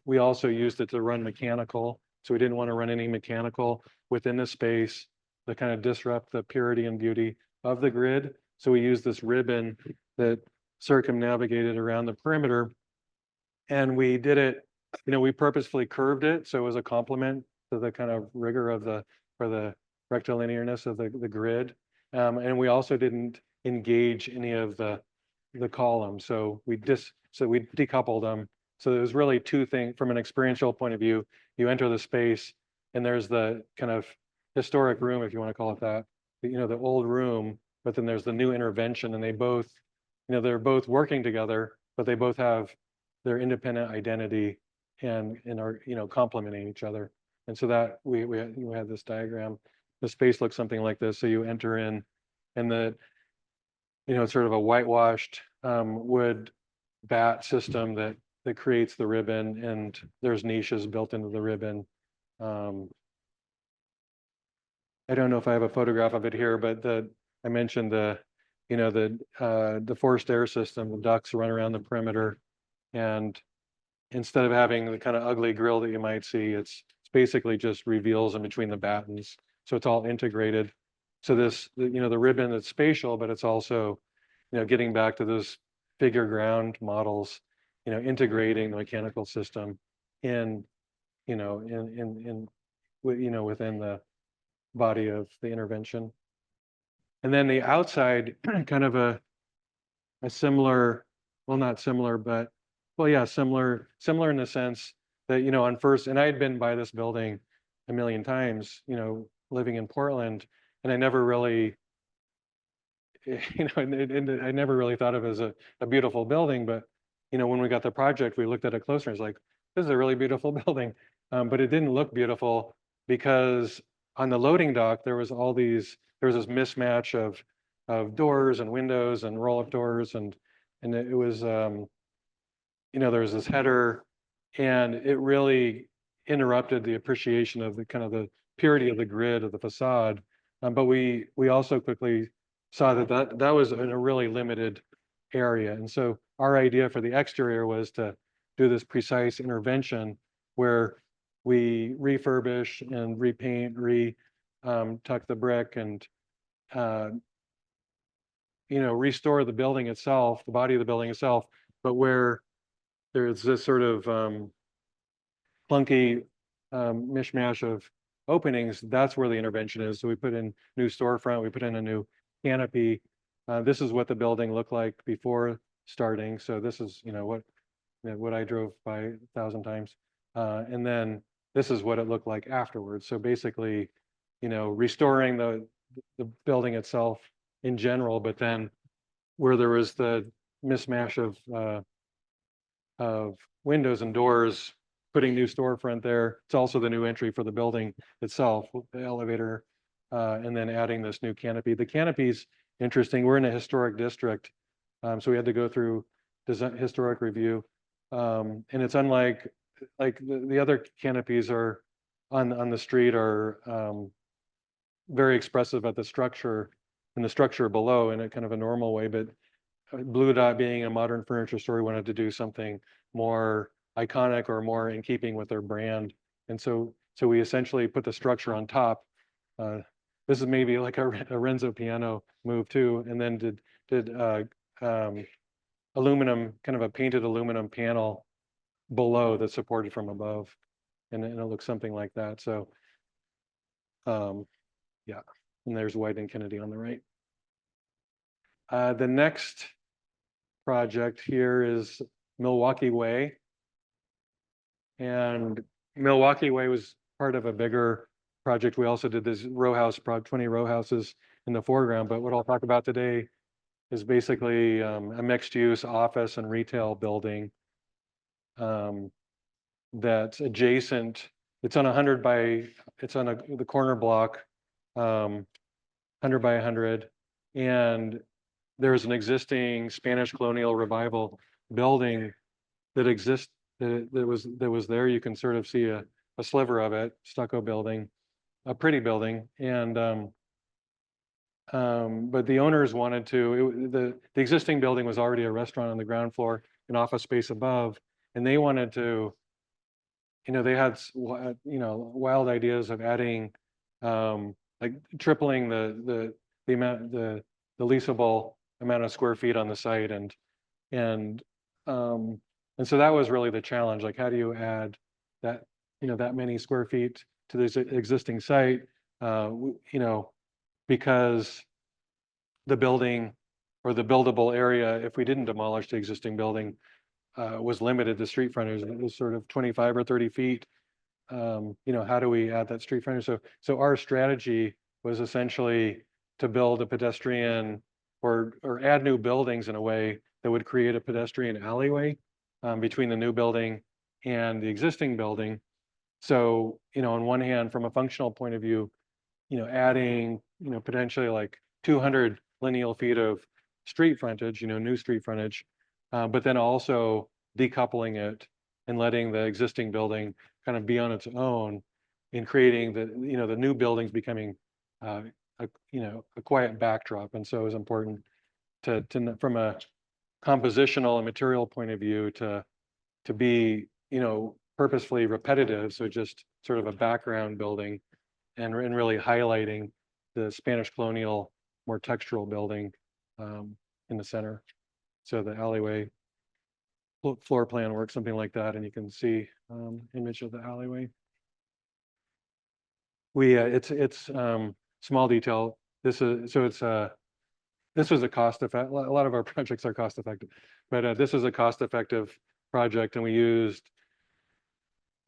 Speaker 4: We also used it to run mechanical. So we didn't want to run any mechanical within the space to kind of disrupt the purity and beauty of the grid. So we used this ribbon that circumnavigated around the perimeter. And we did it, we purposefully curved it. So it was a complement to the kind of rigor of the rectilinearness of the grid. And we also didn't engage any of the columns. So we decoupled them. So there was really two things from an experiential point of view. You enter the space and there's the kind of historic room, if you want to call it that, the old room, but then there's the new intervention, and they both, they're both working together, but they both have their independent identity and are, complementing each other. And so that we had this diagram. The space looks something like this. So you enter in, and it's sort of a whitewashed wood bat system that creates the ribbon, and there's niches built into the ribbon. I don't know if I have a photograph of it here, but I mentioned the forced air system. The ducts run around the perimeter, and instead of having the kind of ugly grill that you might see, it's basically just reveals in between the battens. So it's all integrated. So the ribbon is spatial, but it's also, getting back to those figure ground models, integrating the mechanical system within the body of the intervention. And then the outside, kind of a similar, well, not similar, but well, yeah, similar in the sense that, on first, and I had been by this building a million times, living in Portland, and I never really, I never really thought of it as a beautiful building. But, when we got the project, we looked at it closer. It's like, this is a really beautiful building. But it didn't look beautiful because on the loading dock, there was this mismatch of doors and windows and roll-up doors. And it was, there was this header, and it really interrupted the appreciation of the kind of the purity of the grid of the facade. But we also quickly saw that was in a really limited area. And so our idea for the exterior was to do this precise intervention where we refurbish and repaint, tuck the brick, and restore the building itself, the body of the building itself, but where there's this sort of clunky mishmash of openings, that's where the intervention is. So we put in new storefront, we put in a new canopy. This is what the building looked like before starting. So this is, what I drove by 1,000 times. And then this is what it looked like afterwards. So basically, restoring the building itself in general, but then where there was the mismatch of windows and doors, putting new storefront there. It's also the new entry for the building itself, the elevator, and then adding this new canopy. The canopy's interesting. We're in a historic district, so we had to go through historic review, and it's unlike the other canopies are on the street are very expressive at the structure and the structure below in a kind of a normal way, but Blue Dot, being a modern furniture store, wanted to do something more iconic or more in keeping with their brand. And so we essentially put the structure on top, this is maybe like a Renzo piano move too, and then did aluminum, kind of a painted aluminum panel below that's supported from above, and it looks something like that. So, yeah, and there's White and Kennedy on the right. The next project here is Milwaukee Way, and Milwaukee Way was part of a bigger project. We also did this row house, 20 row houses in the foreground, but what I'll talk about today is basically a mixed use office and retail building that's adjacent. It's on the corner block, 100 by 100, and there's an existing Spanish colonial revival building that exists that was there. You can sort of see a sliver of it, stucco building, a pretty building, and but the owners wanted to. The existing building was already a restaurant on the ground floor, an office space above, and they wanted to. They had wild ideas of adding, like tripling the amount the leasable amount of square feet on the site, and so that was really the challenge. Like, how do you add that that many square feet to this existing site? Because the building or the buildable area, if we didn't demolish the existing building, was limited to street frontage. It was sort of 25 or 30 feet. How do we add that street frontage? So our strategy was essentially to build a pedestrian or add new buildings in a way that would create a pedestrian alleyway between the new building and the existing building. So, on one hand, from a functional point of view, adding, potentially like 200 lineal feet of street frontage, new street frontage, but then also decoupling it and letting the existing building kind of be on its own in creating the new buildings becoming a quiet backdrop. And so it was important to from a compositional and material point of view to be purposefully repetitive, so just sort of a background building, and really highlighting the Spanish colonial, more textural building in the center. So the alleyway floor plan works something like that, and you can see image of the alleyway. It's small detail. This was a cost effective. A lot of our projects are cost effective, but this is a cost effective project, and we used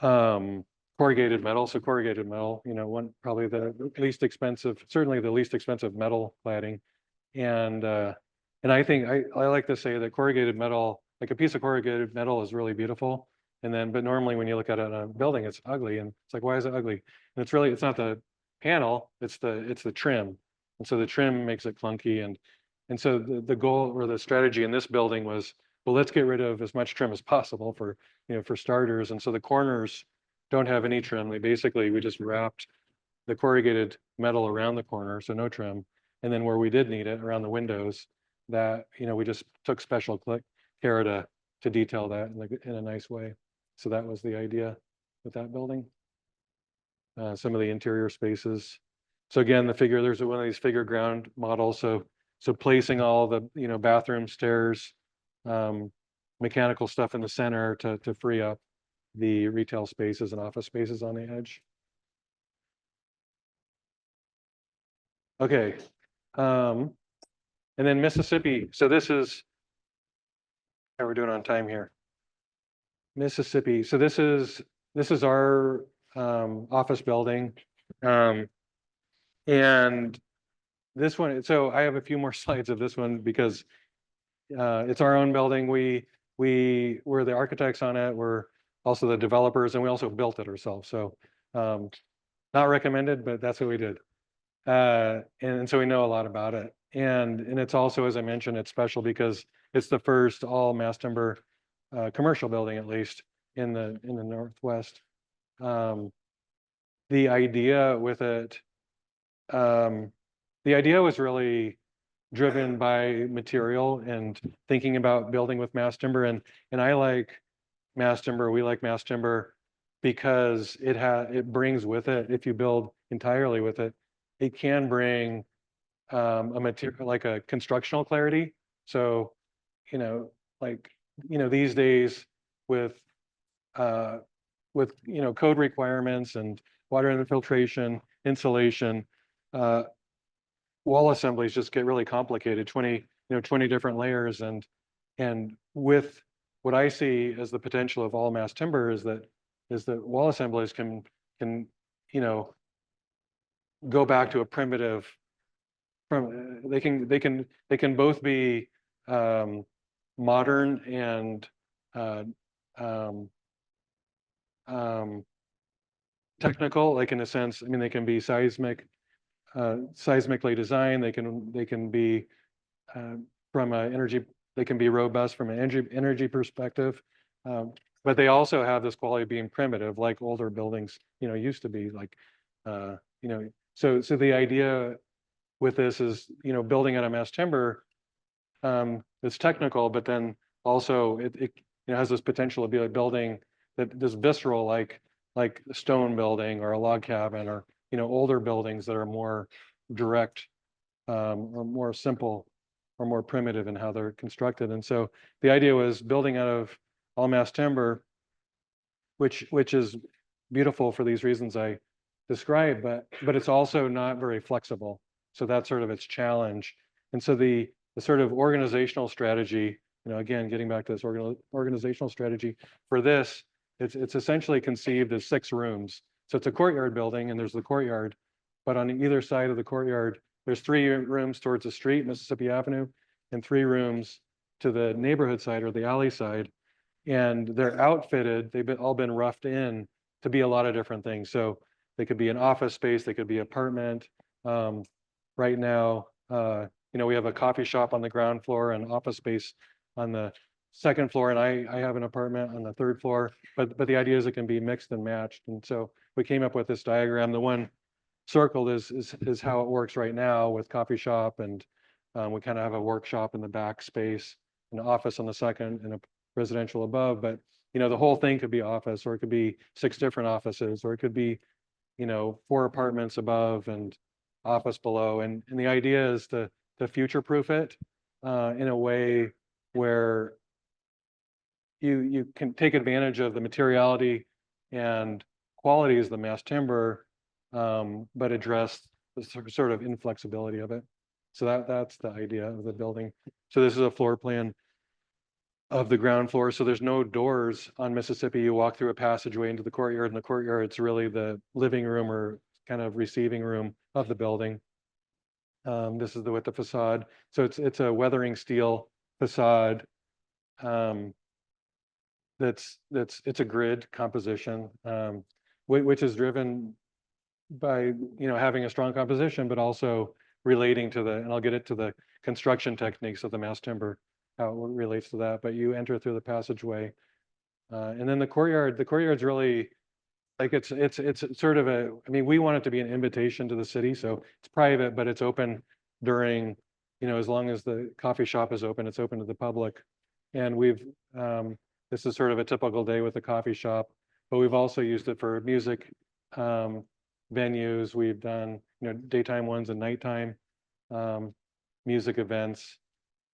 Speaker 4: corrugated metal. So corrugated metal, probably the least expensive, certainly the least expensive metal cladding, and I think I like to say that corrugated metal, like a piece of corrugated metal, is really beautiful. But normally when you look at it in a building, it's ugly, and it's like, why is it ugly? And it's not the panel, it's the trim, and so the trim makes it clunky, and so the goal or the strategy in this building was, well, let's get rid of as much trim as possible for starters, and so the corners don't have any trim. We just wrapped the corrugated metal around the corner, so no trim, and then where we did need it, around the windows, that we just took special care to detail that in a nice way. So that was the idea with that building. Some of the interior spaces. So again, there's one of these figure ground models. So placing all the bathroom, stairs, mechanical stuff in the center to free up the retail spaces and office spaces on the edge. Okay. And then Mississippi. So this is how we're doing on time here. Mississippi. So this is our office building, and this one. So I have a few more slides of this one because it's our own building. We're the architects on it. We're also the developers, and we also built it ourselves. So not recommended, but that's what we did, and so we know a lot about it. And it's also, as I mentioned, it's special because it's the first all mass timber commercial building, at least in the Northwest. The idea with it, the idea was really driven by material and thinking about building with mass timber, and I like mass timber. We like mass timber because it brings with it, if you build entirely with it, it can bring a material like a constructional clarity. So, like, these days with code requirements and water infiltration, insulation, wall assemblies just get really complicated, 20 different layers. And with what I see as the potential of all mass timber is that wall assemblies can, go back to a primitive, they can both be modern and uh, um, technical, like in a sense. I mean, they can be seismically designed. They can be from an energy. They can be robust from an energy perspective, but they also have this quality of being primitive, like older buildings, used to be. Like, so the idea with this is, building out a mass timber. It's technical, but then also it has this potential to be a building that this visceral, like a stone building or a log cabin, or older buildings that are more direct, or more simple or more primitive in how they're constructed. And so the idea was building out of all mass timber, which is beautiful for these reasons I described, but it's also not very flexible. So that's sort of its challenge. And so the sort of organizational strategy, again, getting back to this organizational strategy for this, it's essentially conceived as 6 rooms. So it's a courtyard building, and there's the courtyard, but on either side of the courtyard, there's 3 rooms towards the street, Mississippi Avenue, and 3 rooms to the neighborhood side or the alley side. And they're outfitted, they've all been roughed in to be a lot of different things. So they could be an office space, they could be apartment. Right now, we have a coffee shop on the ground floor and office space on the second floor, and I have an apartment on the 3rd floor. But the idea is it can be mixed and matched. And so we came up with this diagram. The one circled is how it works right now with coffee shop, and we kind of have a workshop in the back space, an office on the second, and a residential above. But the whole thing could be office, or it could be 6 different offices, or it could be 4 apartments above and office below. And the idea is to future-proof it in a way where you can take advantage of the materiality and qualities of the mass timber, but address the sort of inflexibility of it. So that's the idea of the building. So this is a floor plan of the ground floor. So there's no doors on Mississippi. You walk through a passageway into the courtyard, and the courtyard, it's really the living room or kind of receiving room of the building. This is with the facade. So it's a weathering steel facade. It's a grid composition, which is driven by having a strong composition, but also relating to and I'll get it to the construction techniques of the mass timber, how it relates to that. But you enter through the passageway, and then the courtyard's really like it's sort of I mean, we want it to be an invitation to the city, so it's private, but it's open during, as long as the coffee shop is open, it's open to the public. And this is sort of a typical day with the coffee shop, but we've also used it for music venues. We've done, daytime ones and nighttime music events.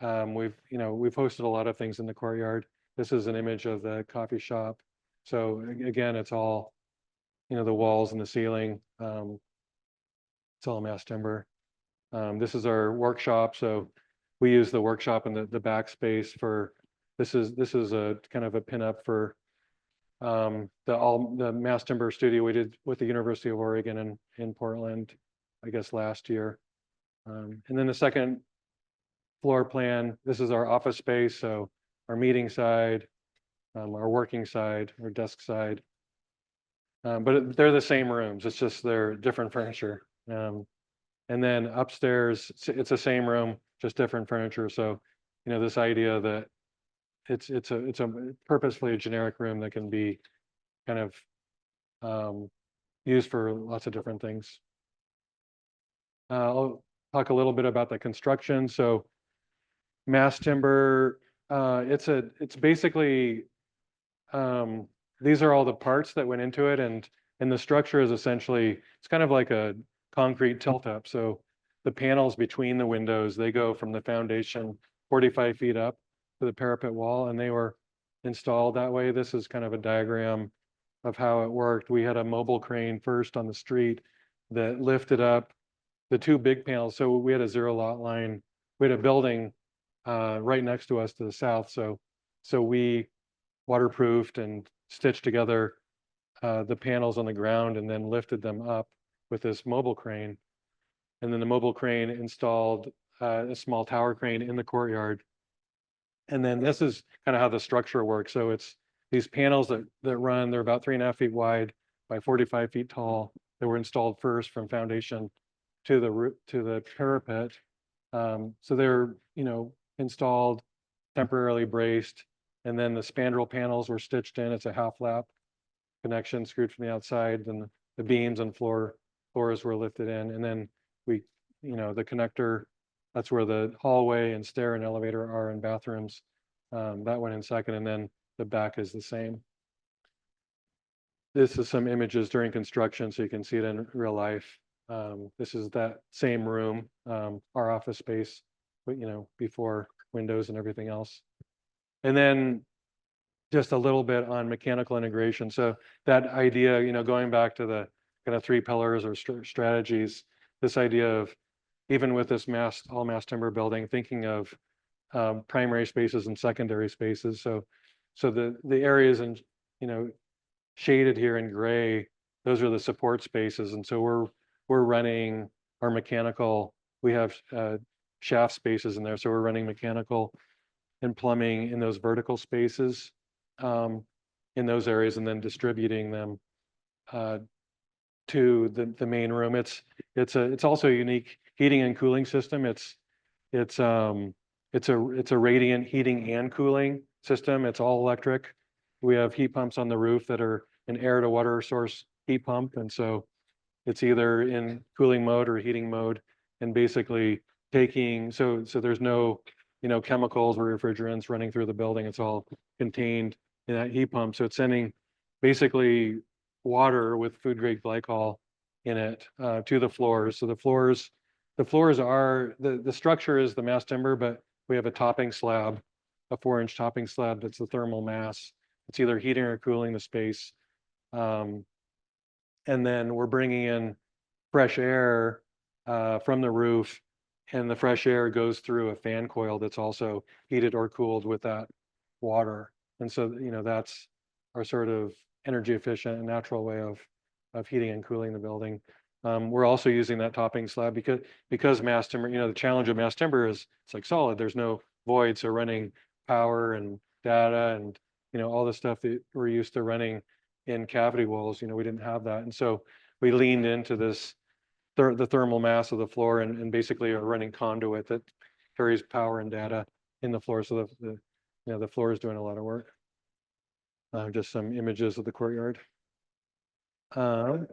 Speaker 4: We've hosted a lot of things in the courtyard. This is an image of the coffee shop. So again, it's all, the walls and the ceiling. It's all mass timber. This is our workshop. So we use the workshop in the back space for, this is a kind of a pinup for the mass timber studio we did with the University of Oregon in Portland, I guess last year. And then the second floor plan, this is our office space. So our meeting side, our working side, our desk side. But they're the same rooms. It's just they're different furniture. And then upstairs, it's the same room, just different furniture. So, this idea that it's a purposefully a generic room that can be kind of used for lots of different things. I'll talk a little bit about the construction. So mass timber, it's basically, these are all the parts that went into it, and the structure is essentially, it's kind of like concrete tilt up. So the panels between the windows, they go from the foundation 45 feet up to the parapet wall, and they were installed that way. This is kind of a diagram of how it worked. We had a mobile crane first on the street that lifted up the two big panels. So we had a zero lot line. We had a building right next to us to the south. So we waterproofed and stitched together the panels on the ground and then lifted them up with this mobile crane. And then the mobile crane installed a small tower crane in the courtyard. And then this is kind of how the structure works. So it's these panels that run, they're about 3.5 feet wide by 45 feet tall. They were installed first from foundation to the parapet. So they're, installed, temporarily braced, and then the spandrel panels were stitched in. It's a half lap connection screwed from the outside, and the beams and floors were lifted in, and then we, the connector, that's where the hallway and stair and elevator are, and bathrooms. That went in second, and then the back is the same. This is some images during construction, so you can see it in real life. This is that same room, our office space, but before windows and everything else. And then just a little bit on mechanical integration. So that idea, going back to the kind of 3 pillars or strategies, this idea of, even with this all mass timber building, thinking of primary spaces and secondary spaces. So the areas in, shaded here in gray, those are the support spaces. And so we're running our mechanical, we have shaft spaces in there. So we're running mechanical and plumbing in those vertical spaces in those areas, and then distributing them to the main room. It's also a unique heating and cooling system. It's a radiant heating and cooling system. It's all electric. We have heat pumps on the roof that are an air to water source heat pump, and so it's either in cooling mode or heating mode, and basically so there's no chemicals or refrigerants running through the building. It's all contained in that heat pump. So it's sending basically water with food grade glycol in it to the floors. So the floors are, the structure is the mass timber, but we have a topping slab, a 4-inch topping slab that's the thermal mass. It's either heating or cooling the space. And then we're bringing in fresh air from the roof, and the fresh air goes through a fan coil that's also heated or cooled with that water. And so, that's our sort of energy efficient and natural way of heating and cooling the building. We're also using that topping slab because mass timber, the challenge of mass timber is it's like solid. There's no void. So running power and data and, all the stuff that we're used to running in cavity walls, we didn't have that. And so we leaned into this, the thermal mass of the floor, and basically are running conduit that carries power and data in the floor. So the floor is doing a lot of work. Just some images of the courtyard. And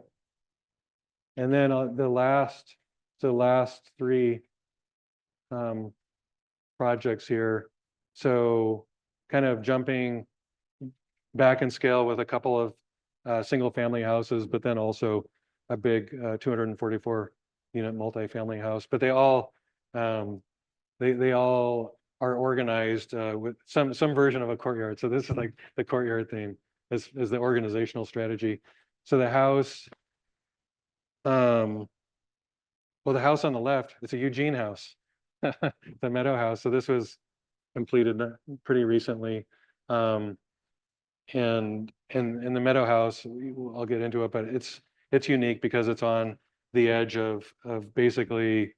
Speaker 4: then the last 3 projects here. So kind of jumping back in scale with a couple of single family houses, but then also a big 244 unit multifamily house. But they all they all are organized with some version of a courtyard. So this is like the courtyard theme is the organizational strategy. So the house, well, the house on the left, it's a Eugene house, the Meadow House. So this was completed pretty recently. And the Meadow House, I'll get into it, but it's unique because it's on the edge of basically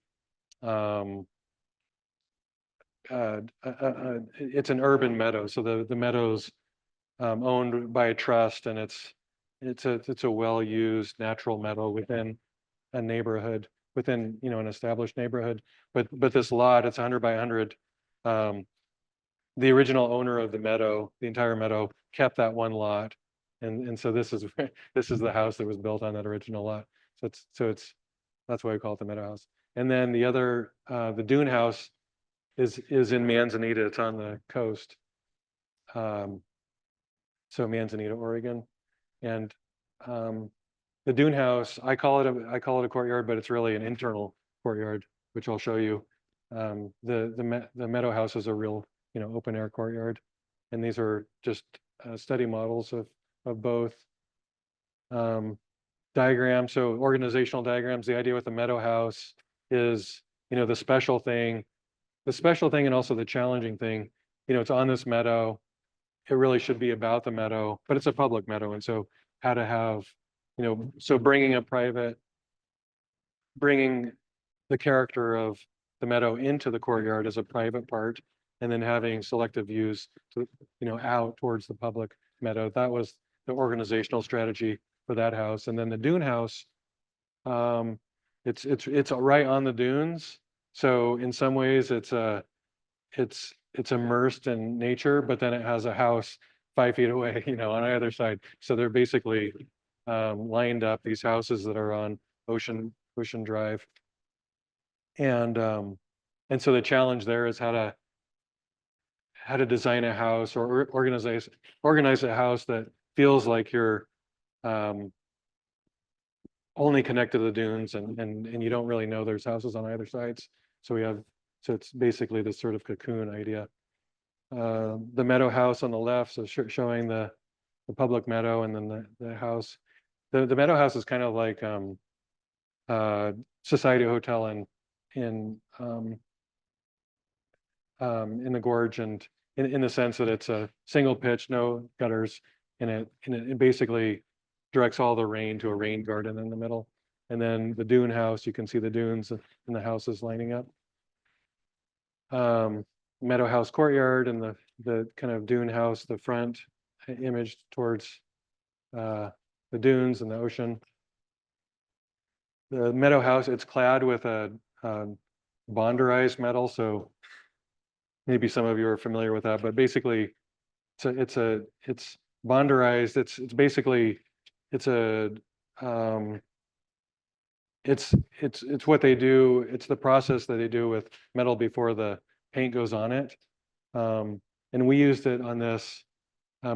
Speaker 4: it's an urban meadow. So the meadow's owned by a trust, and it's a well-used natural meadow within a neighborhood, within an established neighborhood. But this lot, it's 100 by 100. The original owner of the meadow, the entire meadow, kept that one lot, and so this is the house that was built on that original lot. So that's why we call it the Meadow House. And then the other, the Dune House, is in Manzanita. It's on the coast. So Manzanita, Oregon, and The dune house, I call it a courtyard, but it's really an internal courtyard, which I'll show you. The meadow house is a real, open air courtyard, and these are just study models of both. Diagrams, so organizational diagrams. The idea with the meadow house is, the special thing and also the challenging thing. It's on this meadow. It really should be about the meadow, but it's a public meadow, and so how to have, so bringing the character of the meadow into the courtyard as a private part, and then having selective views to, out towards the public meadow. That was the organizational strategy for that house. And then the dune house, it's right on the dunes. So in some ways it's immersed in nature, but then it has a house 5 feet away, on either side. So they're basically lined up, these houses that are on Ocean Drive. And so the challenge there is how to design a house or organize a house that feels like you're only connected to the dunes, and you don't really know there's houses on either sides. So it's basically this sort of cocoon idea. The meadow house on the left, so showing the public meadow, and then the house. The meadow house is kind of like Society Hotel in the gorge, and in the sense that it's a single pitch, no gutters, and it basically directs all the rain to a rain garden in the middle. And then the dune house, you can see the dunes and the houses lining up. Meadow house courtyard, and the kind of dune house, the front image towards the dunes and the ocean. The meadow house, it's clad with a bonderized metal, so maybe some of you are familiar with that, but basically it's bonderized. It's basically it's what they do. It's the process that they do with metal before the paint goes on it. And we used it on this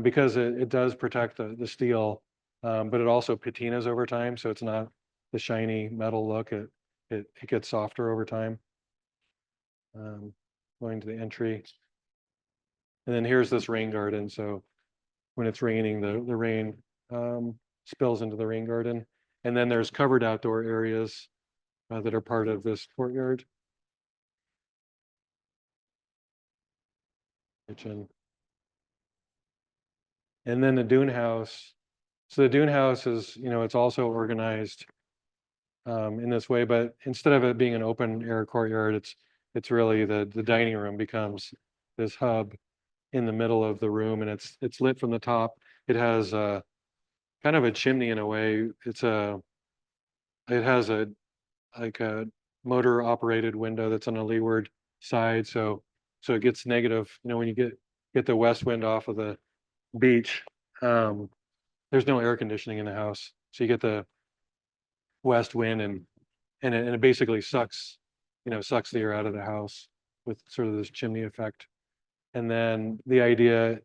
Speaker 4: because it does protect the steel, but it also patinas over time, so it's not the shiny metal look. It gets softer over time. Going to the entry. And then here's this rain garden. So when it's raining, the rain spills into the rain garden. And then there's covered outdoor areas that are part of this courtyard. Kitchen. And then the dune house. So the dune house is, it's also organized in this way, but instead of it being an open air courtyard, it's really the dining room becomes this hub in the middle of the room, and it's lit from the top. It has kind of a chimney in a way. It has a motor operated window that's on the leeward side, so it gets negative. When you get the west wind off of the beach, there's no air conditioning in the house, so you get the west wind, and it basically sucks the air out of the house with sort of this chimney effect. And then the idea,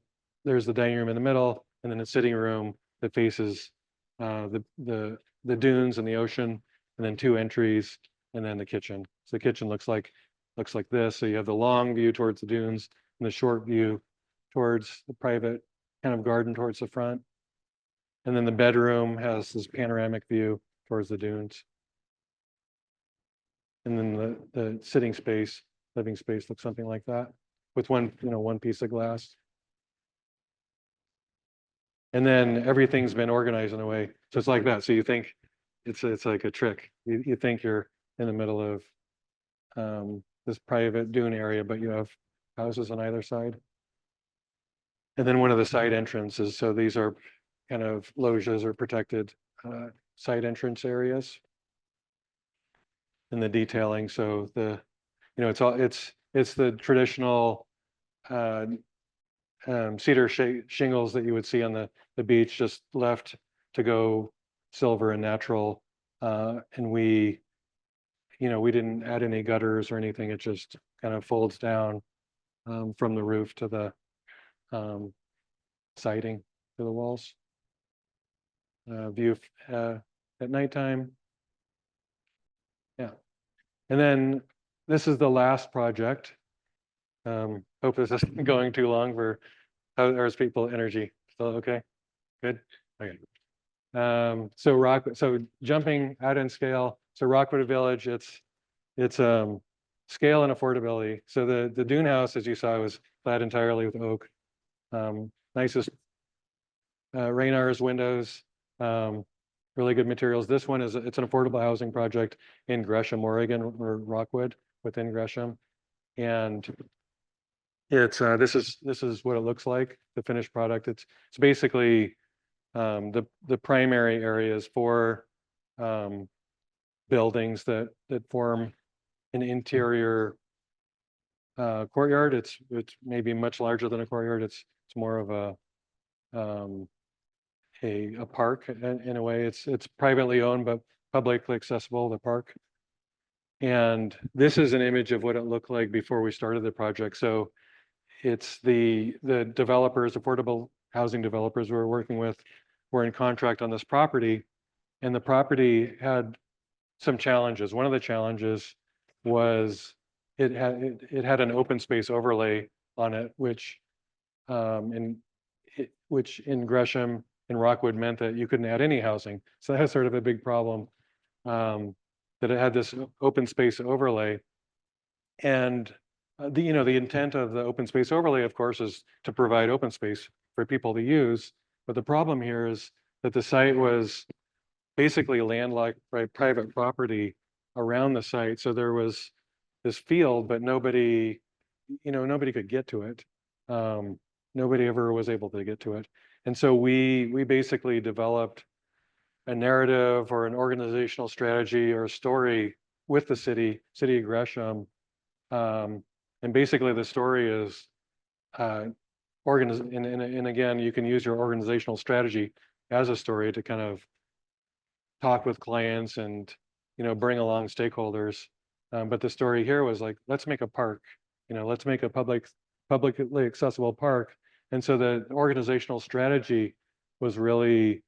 Speaker 4: there's the dining room in the middle, and then a sitting room that faces the dunes and the ocean, and then 2 entries, and then the kitchen. So the kitchen looks like this. So you have the long view towards the dunes and the short view towards the private kind of garden towards the front. And then the bedroom has this panoramic view towards the dunes. And then the sitting space, living space looks something like that, with one piece of glass. And then everything's been organized in a way, so it's like that. So you think it's like a trick. You think you're in the middle of this private dune area, but you have houses on either side. And then one of the side entrances. So these are kind of loggias or protected side entrance areas. And the detailing. So it's the traditional cedar shingles that you would see on the beach, just left to go silver and natural. And we didn't add any gutters or anything. It just kind of folds down from the roof to the siding to the walls. View at nighttime. Yeah. And then this is the last project. Hope this isn't going too long for ours people energy. Still okay? Good. Okay. So jumping out in scale. So Rockwood Village, it's scale and affordability. So the dune house, as you saw, was clad entirely with oak. Nicest Raynar's windows, really good materials. This one it's an affordable housing project in Gresham, Oregon, or Rockwood within Gresham, and it's this is what it looks like, the finished product. It's basically the primary areas for buildings that form an interior courtyard. It's maybe much larger than a courtyard. It's more of a park in a way. It's privately owned but publicly accessible, the park. And this is an image of what it looked like before we started the project. So it's the developers, affordable housing developers we were working with, were in contract on this property, and the property had some challenges. One of the challenges was it had an open space overlay on it, which in Gresham and Rockwood meant that you couldn't add any housing. So that was sort of a big problem, that it had this open space overlay. And the intent of the open space overlay, of course, is to provide open space for people to use. But the problem here is that the site was basically landlocked by private property around the site. So there was this field, but nobody could get to it. Nobody ever was able to get to it. And so we basically developed a narrative or an organizational strategy or a story with the city of Gresham. And basically the story is and again, you can use your organizational strategy as a story to kind of talk with clients and bring along stakeholders. But the story here was like, let's make a park, let's make a publicly accessible park. And so the organizational strategy was really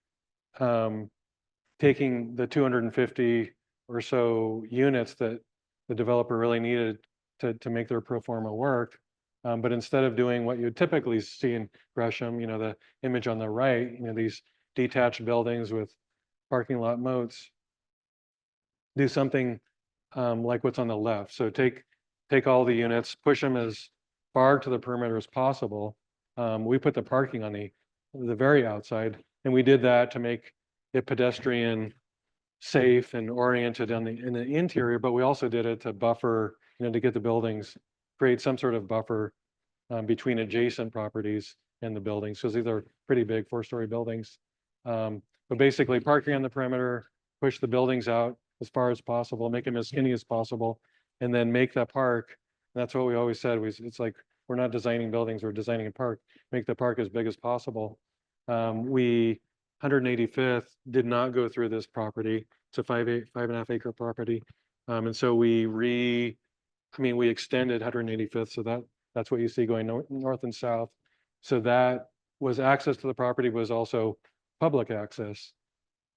Speaker 4: taking the 250 or so units that the developer really needed to make their pro forma work. But instead of doing what you would typically see in Gresham, the image on the right, these detached buildings with parking lot moats, do something like what's on the left. So take all the units, push them as far to the perimeter as possible. We put the parking on the very outside, and we did that to make it pedestrian safe and oriented in the interior, but we also did it to buffer, to get the buildings, create some sort of buffer between adjacent properties and the buildings, because these are pretty big 4-story buildings. But basically parking on the perimeter, push the buildings out as far as possible, make them as skinny as possible, and then make that park. That's what we always said. It's like, we're not designing buildings, we're designing a park. Make the park as big as possible. 185th did not go through this property. It's a 5.5 acre property. And so we extended 185th. So that's what you see going north and south. So that was access to the property, was also public access.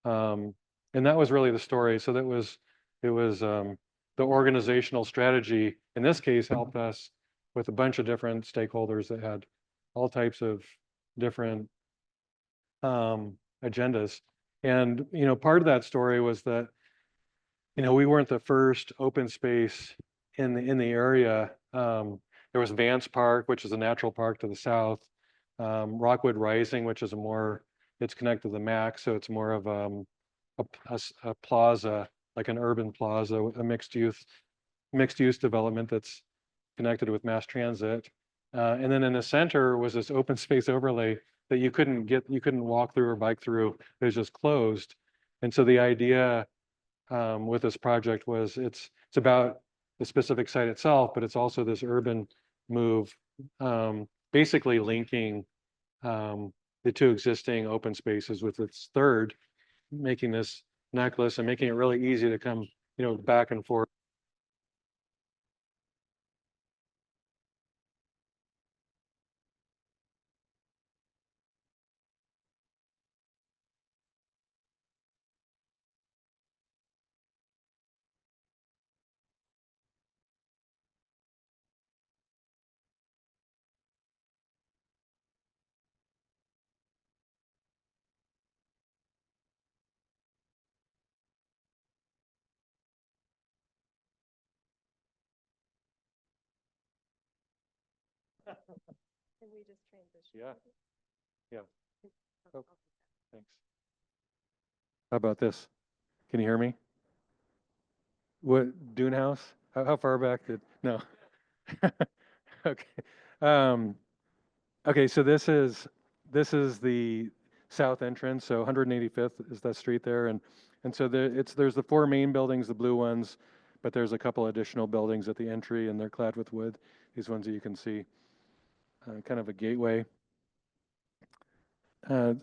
Speaker 4: And that was really the story. So it was the organizational strategy, in this case, helped us with a bunch of different stakeholders that had all types of different agendas. And part of that story was that we weren't the first open space in the area. There was Vance Park, which is a natural park to the south. Rockwood Rising, which is it's connected to the MAC, so it's more of a plaza, like an urban plaza, a mixed use development that's connected with mass transit. And then in the center was this open space overlay that you couldn't walk through or bike through. It was just closed. And so the idea with this project was it's about the specific site itself, but it's also this urban move, basically linking the two existing open spaces with its third, making this necklace and making it really easy to come, back and forth.
Speaker 1: Can we just transition?
Speaker 4: Yeah. Yeah. Oh, thanks. How about this? Can you hear me? What, Dune House? How far back did, no. Okay. Um, okay, so this is the south entrance, so 185th is that street there, and so there's the four main buildings, the blue ones, but there's a couple additional buildings at the entry, and they're clad with wood. These ones that you can see, kind of a gateway.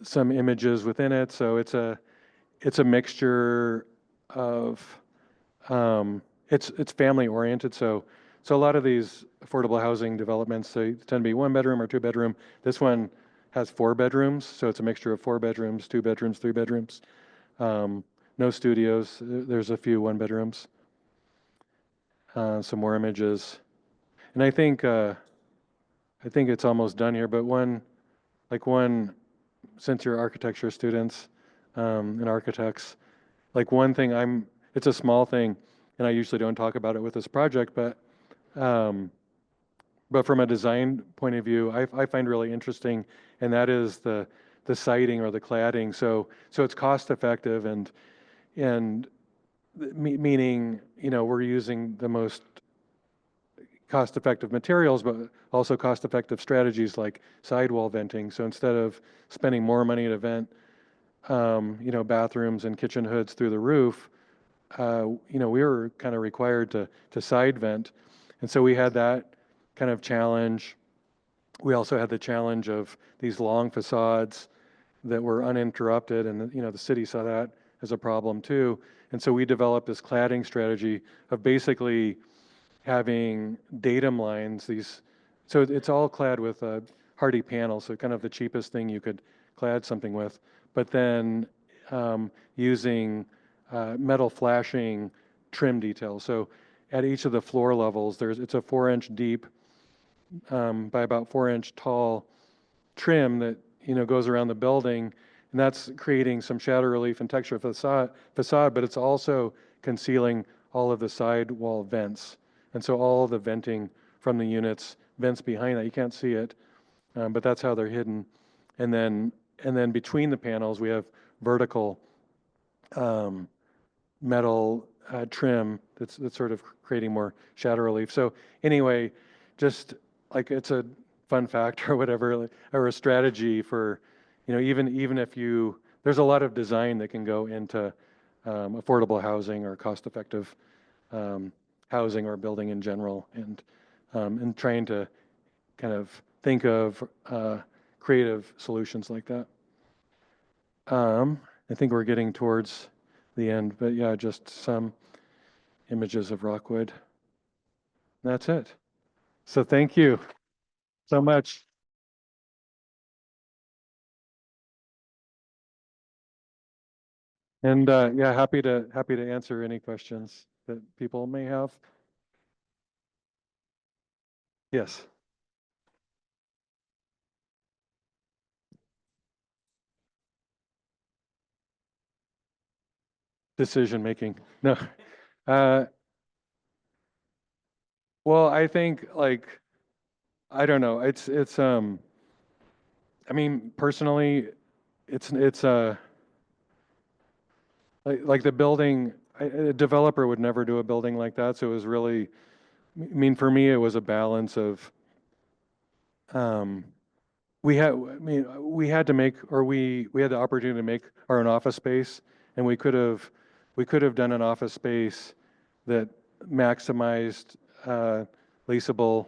Speaker 4: Some images within it, so it's a mixture of it's family oriented, so a lot of these affordable housing developments, they tend to be 1 bedroom or 2 bedroom. This one has 4 bedrooms, so it's a mixture of 4 bedrooms, 2 bedrooms, 3 bedrooms. No studios. There's a few 1 bedrooms. Some more images, and I think it's almost done here. But since you're architecture students and architects, like one thing it's a small thing, and I usually don't talk about it with this project, but from a design point of view, I find really interesting, and that is the siding or the cladding. So it's cost effective, and meaning, we're using the most cost effective materials, but also cost effective strategies like sidewall venting. So instead of spending more money to vent bathrooms and kitchen hoods through the roof, we were kind of required to side vent. And so we had that kind of challenge. We also had the challenge of these long facades that were uninterrupted, and the city saw that as a problem too. And so we developed this cladding strategy of basically having datum lines. So it's all clad with hardy panels, so kind of the cheapest thing you could clad something with. But then using metal flashing trim details. So at each of the floor levels, it's a 4-inch deep by about 4-inch tall trim that goes around the building, and that's creating some shadow relief and texture facade, but it's also concealing all of the sidewall vents, and so all the venting from the units vents behind that. You can't see it, but that's how they're hidden. And then between the panels we have vertical metal trim that's sort of creating more shadow relief. So anyway, just like it's a fun fact or whatever, or a strategy for, even if there's a lot of design that can go into affordable housing or cost-effective housing or building in general, and trying to kind of think of creative solutions like that. I think we're getting towards the end, but yeah, just some images of Rockwood. That's it. So thank you so much. And yeah, happy to answer any questions that people may have. Yes. Decision making. No. Well, I think I don't know. It's I mean, personally, it's like the building, a developer would never do a building like that. So it was really, I mean, for me, it was a balance of, we had to make, or we had the opportunity to make our own office space, and we could have done an office space that maximized leasable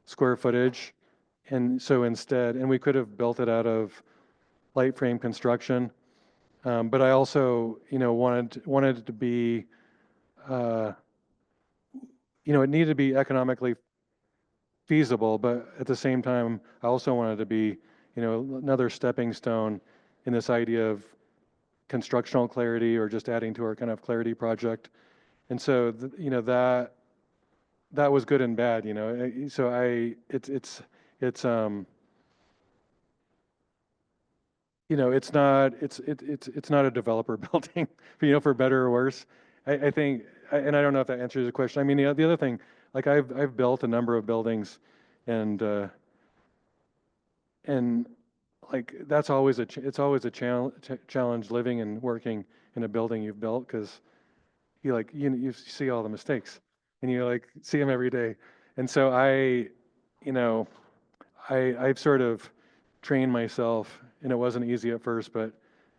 Speaker 4: square footage. And so instead, and we could have built it out of light frame construction. But I also, wanted it to be, it needed to be economically feasible, but at the same time, I also wanted to be, another stepping stone in this idea of constructional clarity, or just adding to our kind of clarity project. And so, that was good and bad, So it's it's not a developer building, for better or worse. I think, and I don't know if that answers the question. I mean, the other thing, like I've built a number of buildings, and and like that's always it's always a challenge living and working in a building you've built, because you see all the mistakes and you like see them every day. And so you know, I've sort of trained myself, and it wasn't easy at first, but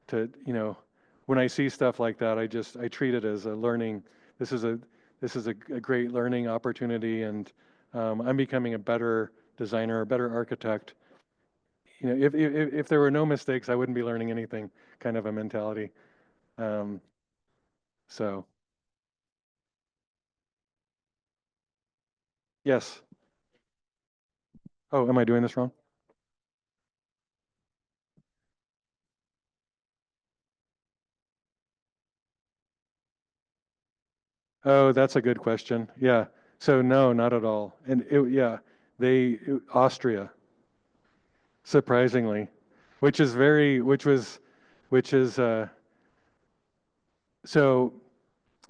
Speaker 4: to, when I see stuff like that, I treat it as a learning. This is a great learning opportunity, and I'm becoming a better designer, a better architect. If there were no mistakes, I wouldn't be learning anything, kind of a mentality. Um, so yes. Oh, am I doing this wrong? Oh, that's a good question. Yeah. So no, not at all. And yeah, Austria, surprisingly, which is very, which is, so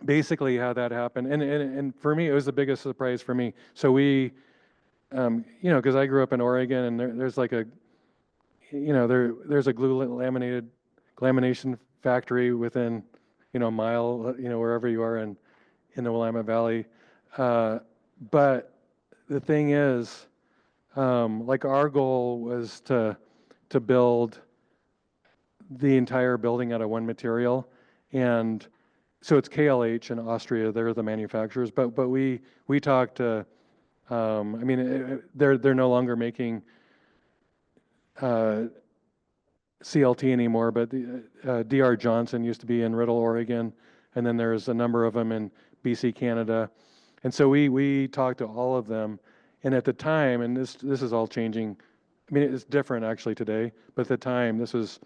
Speaker 4: basically how that happened. And for me, it was the biggest surprise for me. So because I grew up in Oregon, and there's like there's a lamination factory within, a mile, wherever you are in the Willamette Valley. But the thing is, like our goal was to build the entire building out of one material, and so it's KLH in Austria. They're the manufacturers, but we talked to. I mean, they're no longer making CLT anymore, but DR Johnson used to be in Riddle, Oregon, and then there's a number of them in BC, Canada. And so we talked to all of them, and at the time, and this is all changing. I mean, it's different actually today, but at the time, this was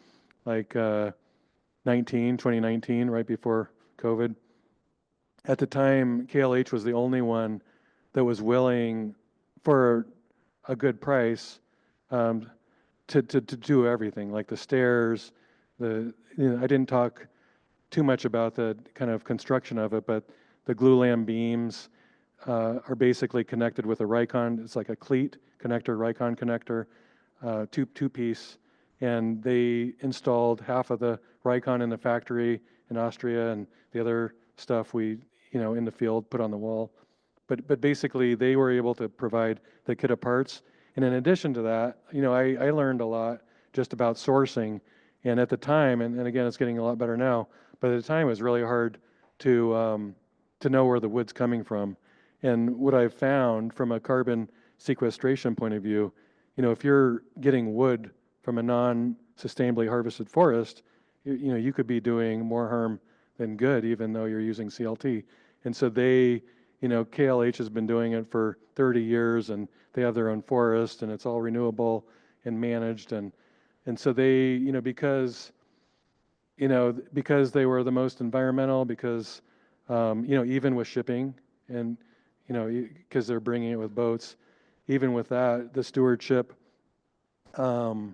Speaker 4: like 2019, right before COVID. At the time, KLH was the only one that was willing, for a good price, um, to do everything, like the stairs. I didn't talk too much about the kind of construction of it, but the glulam beams are basically connected with a Rikon. It's like a cleat connector, Rikon connector, two-piece, and they installed half of the Rikon in the factory in Austria, and the other stuff we, in the field, put on the wall. But basically, they were able to provide the kit of parts. And in addition to that, I learned a lot just about sourcing. And at the time, and again, it's getting a lot better now, but at the time, it was really hard to know where the wood's coming from. And what I've found from a carbon sequestration point of view, if you're getting wood from a non-sustainably harvested forest, you could be doing more harm than good, even though you're using CLT. And so KLH has been doing it for 30 years, and they have their own forest, and it's all renewable and managed. And so they, because they were the most environmental, because, even with shipping, and, because they're bringing it with boats, even with that, the stewardship, and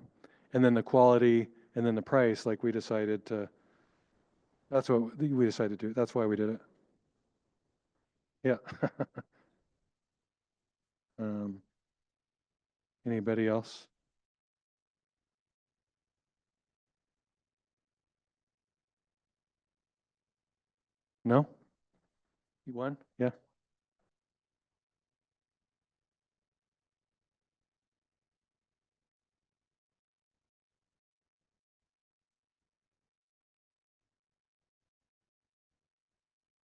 Speaker 4: then the quality, and then the price, like that's what we decided to do. That's why we did it. Yeah. Um, Anybody else? No? You won? Yeah.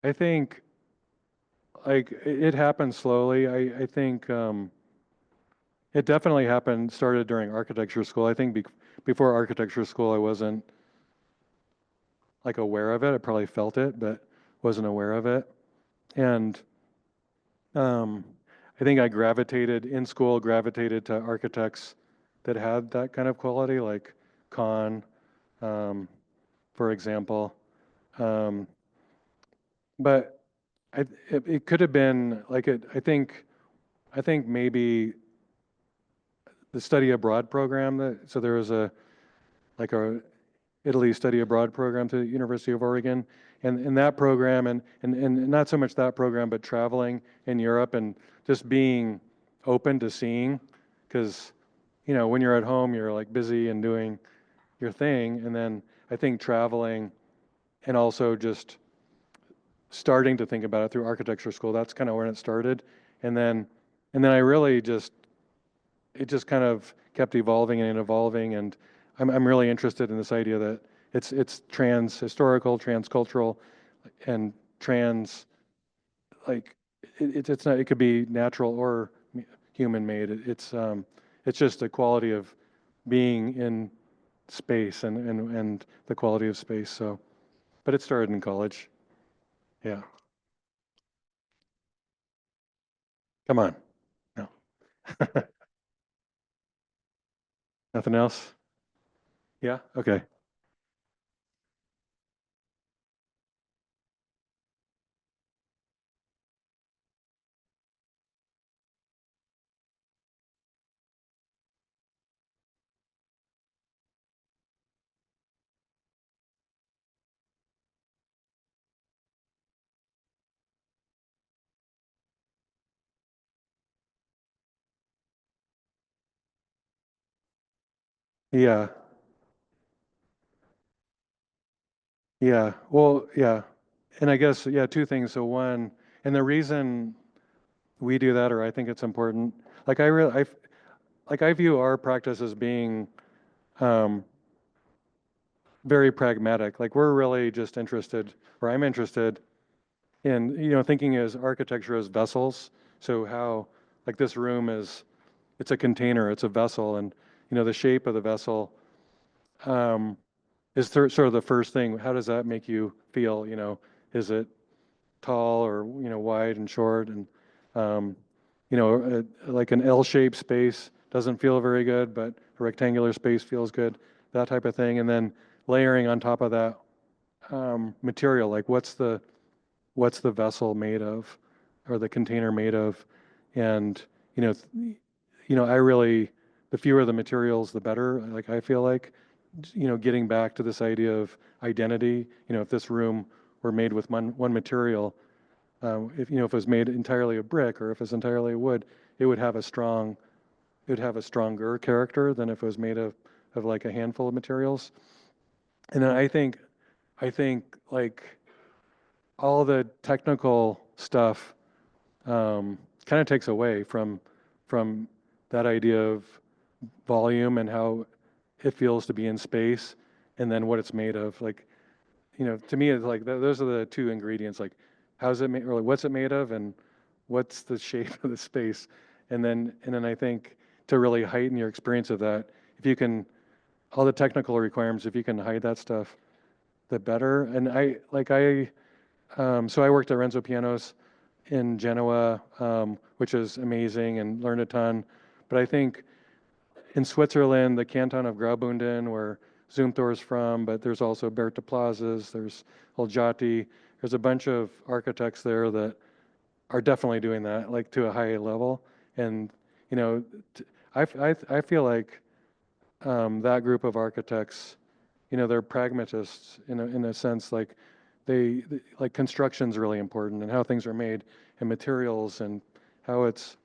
Speaker 4: I think like it happened slowly. I think it definitely started during architecture school. I think before architecture school, I wasn't like aware of it. I probably felt it, but wasn't aware of it. And I think I gravitated to architects that had that kind of quality, like Kahn, for example. But it could have been like it. I think maybe the study abroad program. So there was a Italy study abroad program to the University of Oregon, and in that program, and not so much that program, but traveling in Europe and just being open to seeing, because you know, when you're at home, you're like busy and doing your thing. And then I think traveling and also just starting to think about it through architecture school, that's kind of when it started. And then I really just, it just kind of kept evolving and evolving. And I'm really interested in this idea that it's trans-historical, trans-cultural, and trans, like, it's not, it could be natural or human-made. It's just a quality of being in space and the quality of space. So, but it started in college. Yeah. Come on. No. Nothing else? Yeah? Okay. Yeah. Yeah. Well, yeah. And I guess, yeah, two things. So one, and the reason we do that, or I think it's important, like I view our practice as being um, very pragmatic. Like we're really just interested, or I'm interested in, you know, thinking as architecture as vessels. So how, like this room is, it's a container, it's a vessel, and you know the shape of the vessel um, is sort of the first thing. How does that make you feel? You know, is it tall or you know wide and short? And um, you know, like an L-shaped space doesn't feel very good, but a rectangular space feels good. That type of thing, and then layering on top of that material, like what's the vessel made of, or the container made of, and you know, I really, the fewer the materials, the better. Like I feel like, you know, getting back to this idea of identity. You know, if this room were made with one material, if you know if it was made entirely of brick or if it's entirely wood, it would have a stronger character than if it was made of like a handful of materials. And then I think like all the technical stuff kind of takes away from that idea of volume and how it feels to be in space, and then what it's made of. Like, you know, to me, it's like those are the two ingredients. Like, how's it made, or like, what's it made of, and what's the shape of the space, and then I think to really heighten your experience of that, if you can, all the technical requirements, if you can hide that stuff, the better. And so I worked at Renzo Pianos in Genoa, which is amazing, and learned a ton. But I think in Switzerland, the canton of Graubünden, where Zumthor's from, but there's also Berta Plazas, there's Olgiati, there's a bunch of architects there that are definitely doing that, like to a high level. And, you know, I feel like that group of architects, you know, they're pragmatists in a sense, like like construction's really important, and how things are made, and materials, and how it's,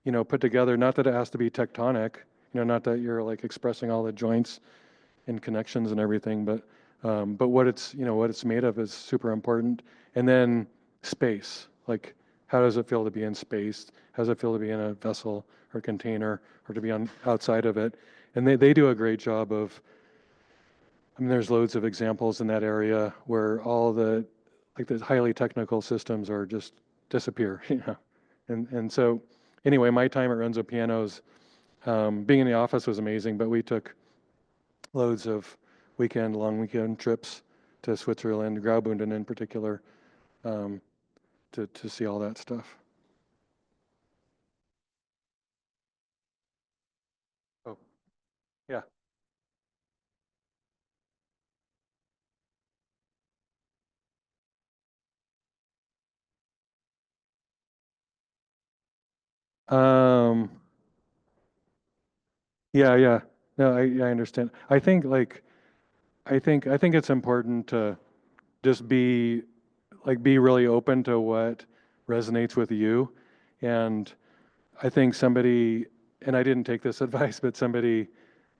Speaker 4: you know, put together. Not that it has to be tectonic, you know, not that you're like expressing all the joints and connections and everything, but what it's, you know, what it's made of is super important. And then space, like how does it feel to be in space? How does it feel to be in a vessel or container, or to be on outside of it? And they do a great job of, I mean, there's loads of examples in that area where all the, like the highly technical systems are just disappear, you know. And so anyway, my time at Renzo Pianos, being in the office was amazing, but we took loads of long weekend trips to Switzerland, Graubünden in particular, um, to see all that stuff. Oh, yeah. Um, yeah, yeah. No, I understand. I think like, I think it's important to just be really open to what resonates with you. And I think somebody and I didn't take this advice, but somebody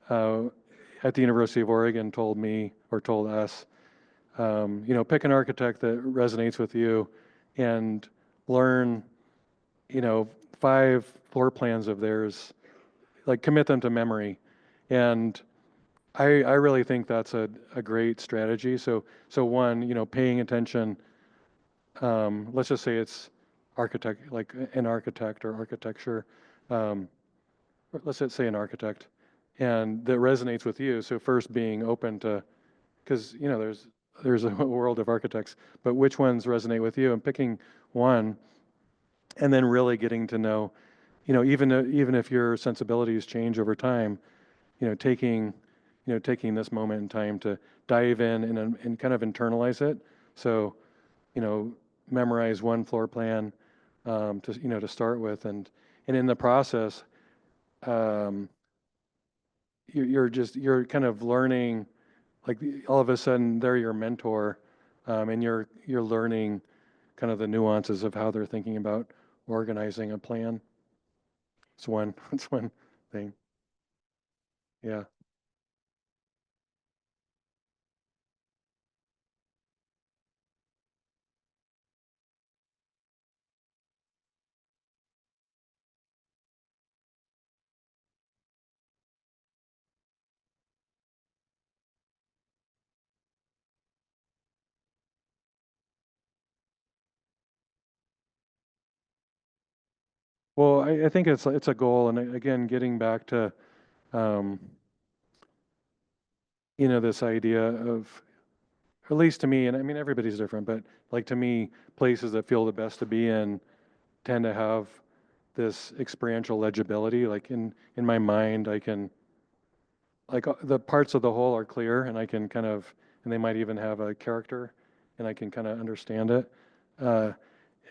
Speaker 4: at the University of Oregon told me, or told us, pick an architect that resonates with you and learn, 5 floor plans of theirs, like commit them to memory. And I really think that's a great strategy. So one, paying attention, let's just say it's architect, like an architect or architecture, let's just say an architect, and that resonates with you. So first being open to, because, there's a world of architects, but which ones resonate with you, and picking one, and then really getting to know, even if your sensibilities change over time, taking this moment in time to dive in and kind of internalize it. So, memorize one floor plan to start with, and in the process, um, you're kind of learning, like all of a sudden they're your mentor, and you're learning kind of the nuances of how they're thinking about organizing a plan. It's one it's one thing. Yeah. Well, I think it's a goal, and again, getting back to um, this idea of, at least to me, and I mean everybody's different, but like to me, places that feel the best to be in tend to have this experiential legibility. Like in my mind, I can, like, the parts of the whole are clear, and I can kind of, and they might even have a character, and I can kind of understand it. Uh,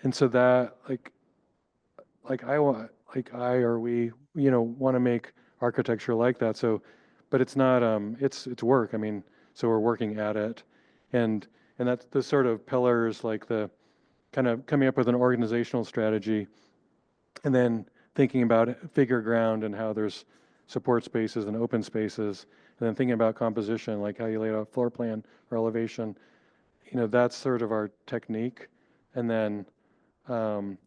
Speaker 4: and so that, like I want, like I or we, want to make architecture like that. So, but it's not, it's work. I mean, so we're working at it, and that's the sort of pillars, like the kind of coming up with an organizational strategy, and then thinking about figure ground and how there's support spaces and open spaces, and then thinking about composition, like how you lay out a floor plan or elevation. That's sort of our technique, and then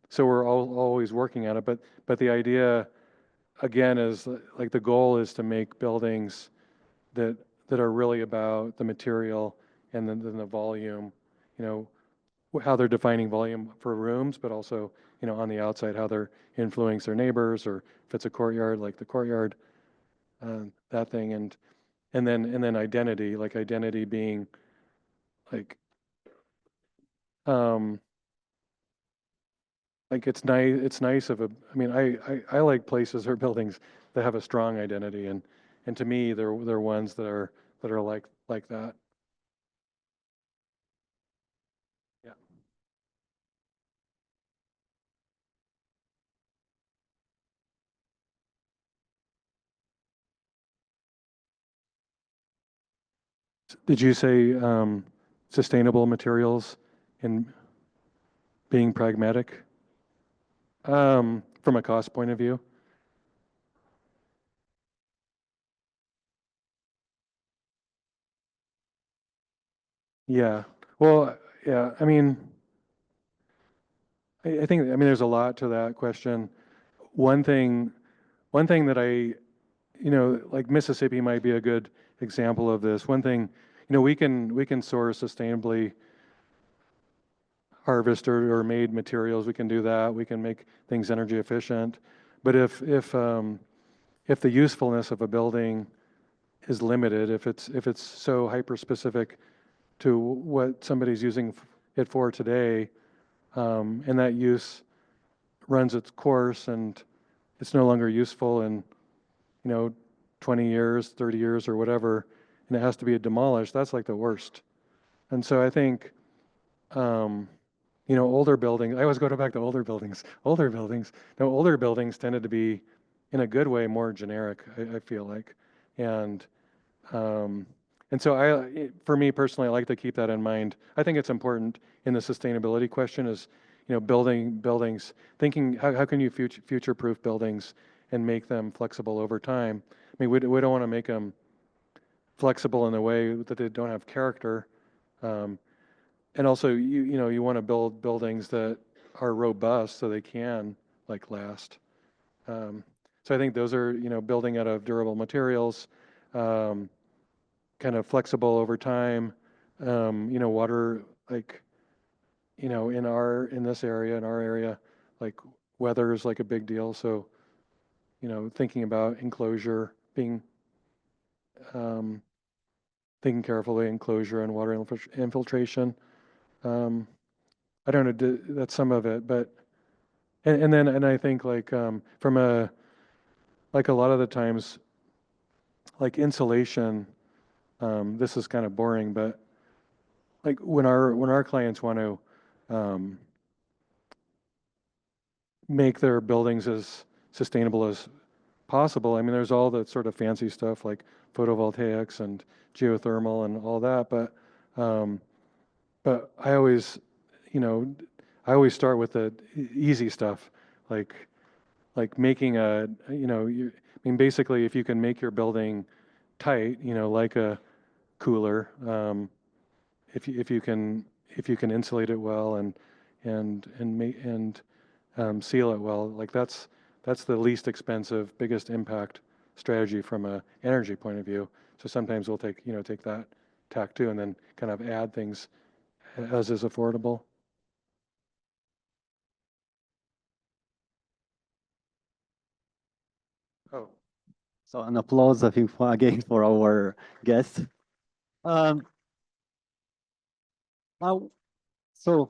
Speaker 4: so we're always working at it. But the idea, again, is like the goal is to make buildings that are really about the material, and then the volume, you know, how they're defining volume for rooms, but also, on the outside, how they're influencing their neighbors, or if it's a courtyard, like the courtyard, that thing, and then identity, like identity being like, um, like it's nice of a, I mean, I like places or buildings that have a strong identity, and to me, they're ones that are like that. Yeah. Did you say sustainable materials and being pragmatic? From a cost point of view? Yeah. Well, yeah, I mean, I think, I mean, there's a lot to that question. One thing, that like Mississippi might be a good example of this. One thing, we can source sustainably harvested or made materials. We can do that. We can make things energy efficient. But if the usefulness of a building is limited, if it's so hyper specific to what somebody's using it for today, and that use runs its course, and it's no longer useful in, 20 years, 30 years, or whatever, and it has to be demolished, that's like the worst. And so I think, um, older buildings, I always go back to older buildings. No, older buildings tended to be, in a good way, more generic, I feel like. And um, so for me personally, I like to keep that in mind. I think it's important in the sustainability question is, buildings, thinking how can you future-proof buildings, and make them flexible over time. I mean, we don't want to make them flexible in a way that they don't have character. And also, you want to build buildings that are robust so they can like last. So I think those are, building out of durable materials, kind of flexible over time. Water, like, in this area, in our area, like weather is like a big deal. So, thinking about enclosure, thinking carefully, enclosure and water infiltration. I don't know, that's some of it, but, and I think like, like a lot of the times, like insulation, this is kind of boring, but like when our clients want to, make their buildings as sustainable as possible. I mean, there's all that sort of fancy stuff like photovoltaics and geothermal and all that, but I always, I always start with the easy stuff, like making I mean, basically, if you can make your building tight, like a cooler, if you can insulate it well and seal it well, like that's the least expensive, biggest impact strategy from a energy point of view. So sometimes we'll take that tack too, and then kind of add things as is affordable. Oh,
Speaker 2: So an applause, I think, again for our guest. Now, so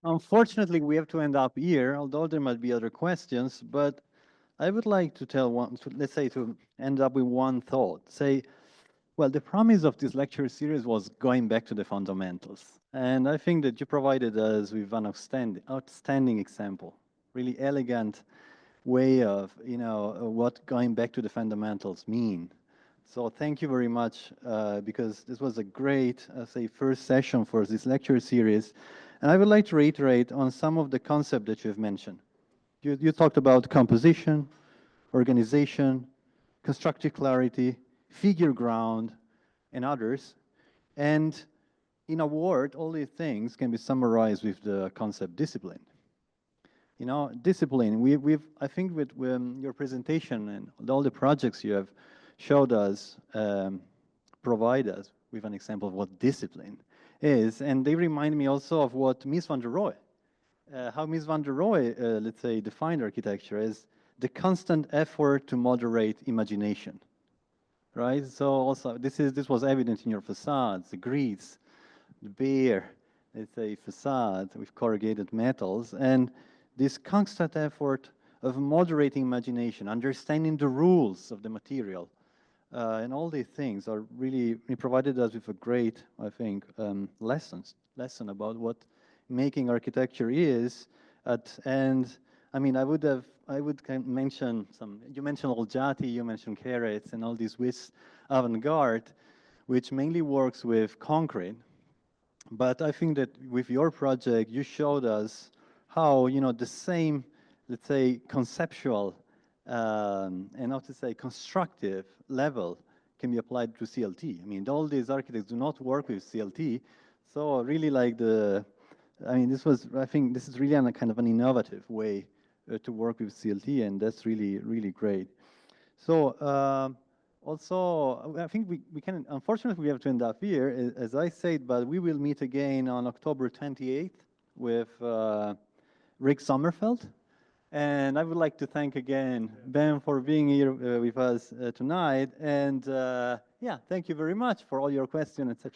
Speaker 2: unfortunately, we have to end up here, although there might be other questions, but I would like to tell let's say to end up with one thought. Say, well, the promise of this lecture series was going back to the fundamentals. And I think that you provided us with an outstanding example, really elegant way of, what going back to the fundamentals mean. So thank you very much, because this was a great, say, first session for this lecture series. And I would like to reiterate on some of the concepts that you've mentioned. You talked about composition, organization, constructive clarity, figure ground, and others. And in a word, all these things can be summarized with the concept discipline. Discipline, I think with your presentation and all the projects you have showed us, provide us with an example of what discipline is. And they remind me also of what Ms. van der Rohe, how Ms. van der Rohe, let's say, defined architecture as the constant effort to moderate imagination, right? So also, this was evident in your facades, the grids, the bare, let's say, facade with corrugated metals, and this constant effort of moderating imagination, understanding the rules of the material, and all these things are really provided us with a great, I think, lesson about what making architecture is. And I mean, I would kind of mention you mentioned Olgiati, you mentioned Keretz, and all these with avant-garde, which mainly works with concrete. But I think that with your project, you showed us how, the same, let's say, conceptual and how to say constructive level can be applied to CLT. I mean, all these architects do not work with CLT. So really like I think this is really a kind of an innovative way to work with CLT, and that's really, really great. So also, I think we can, unfortunately, we have to end up here, as I said, but we will meet again on October 28th with Rick Sommerfeld. And I would like to thank again Ben for being here with us tonight. And yeah, thank you very much for all your questions, etc.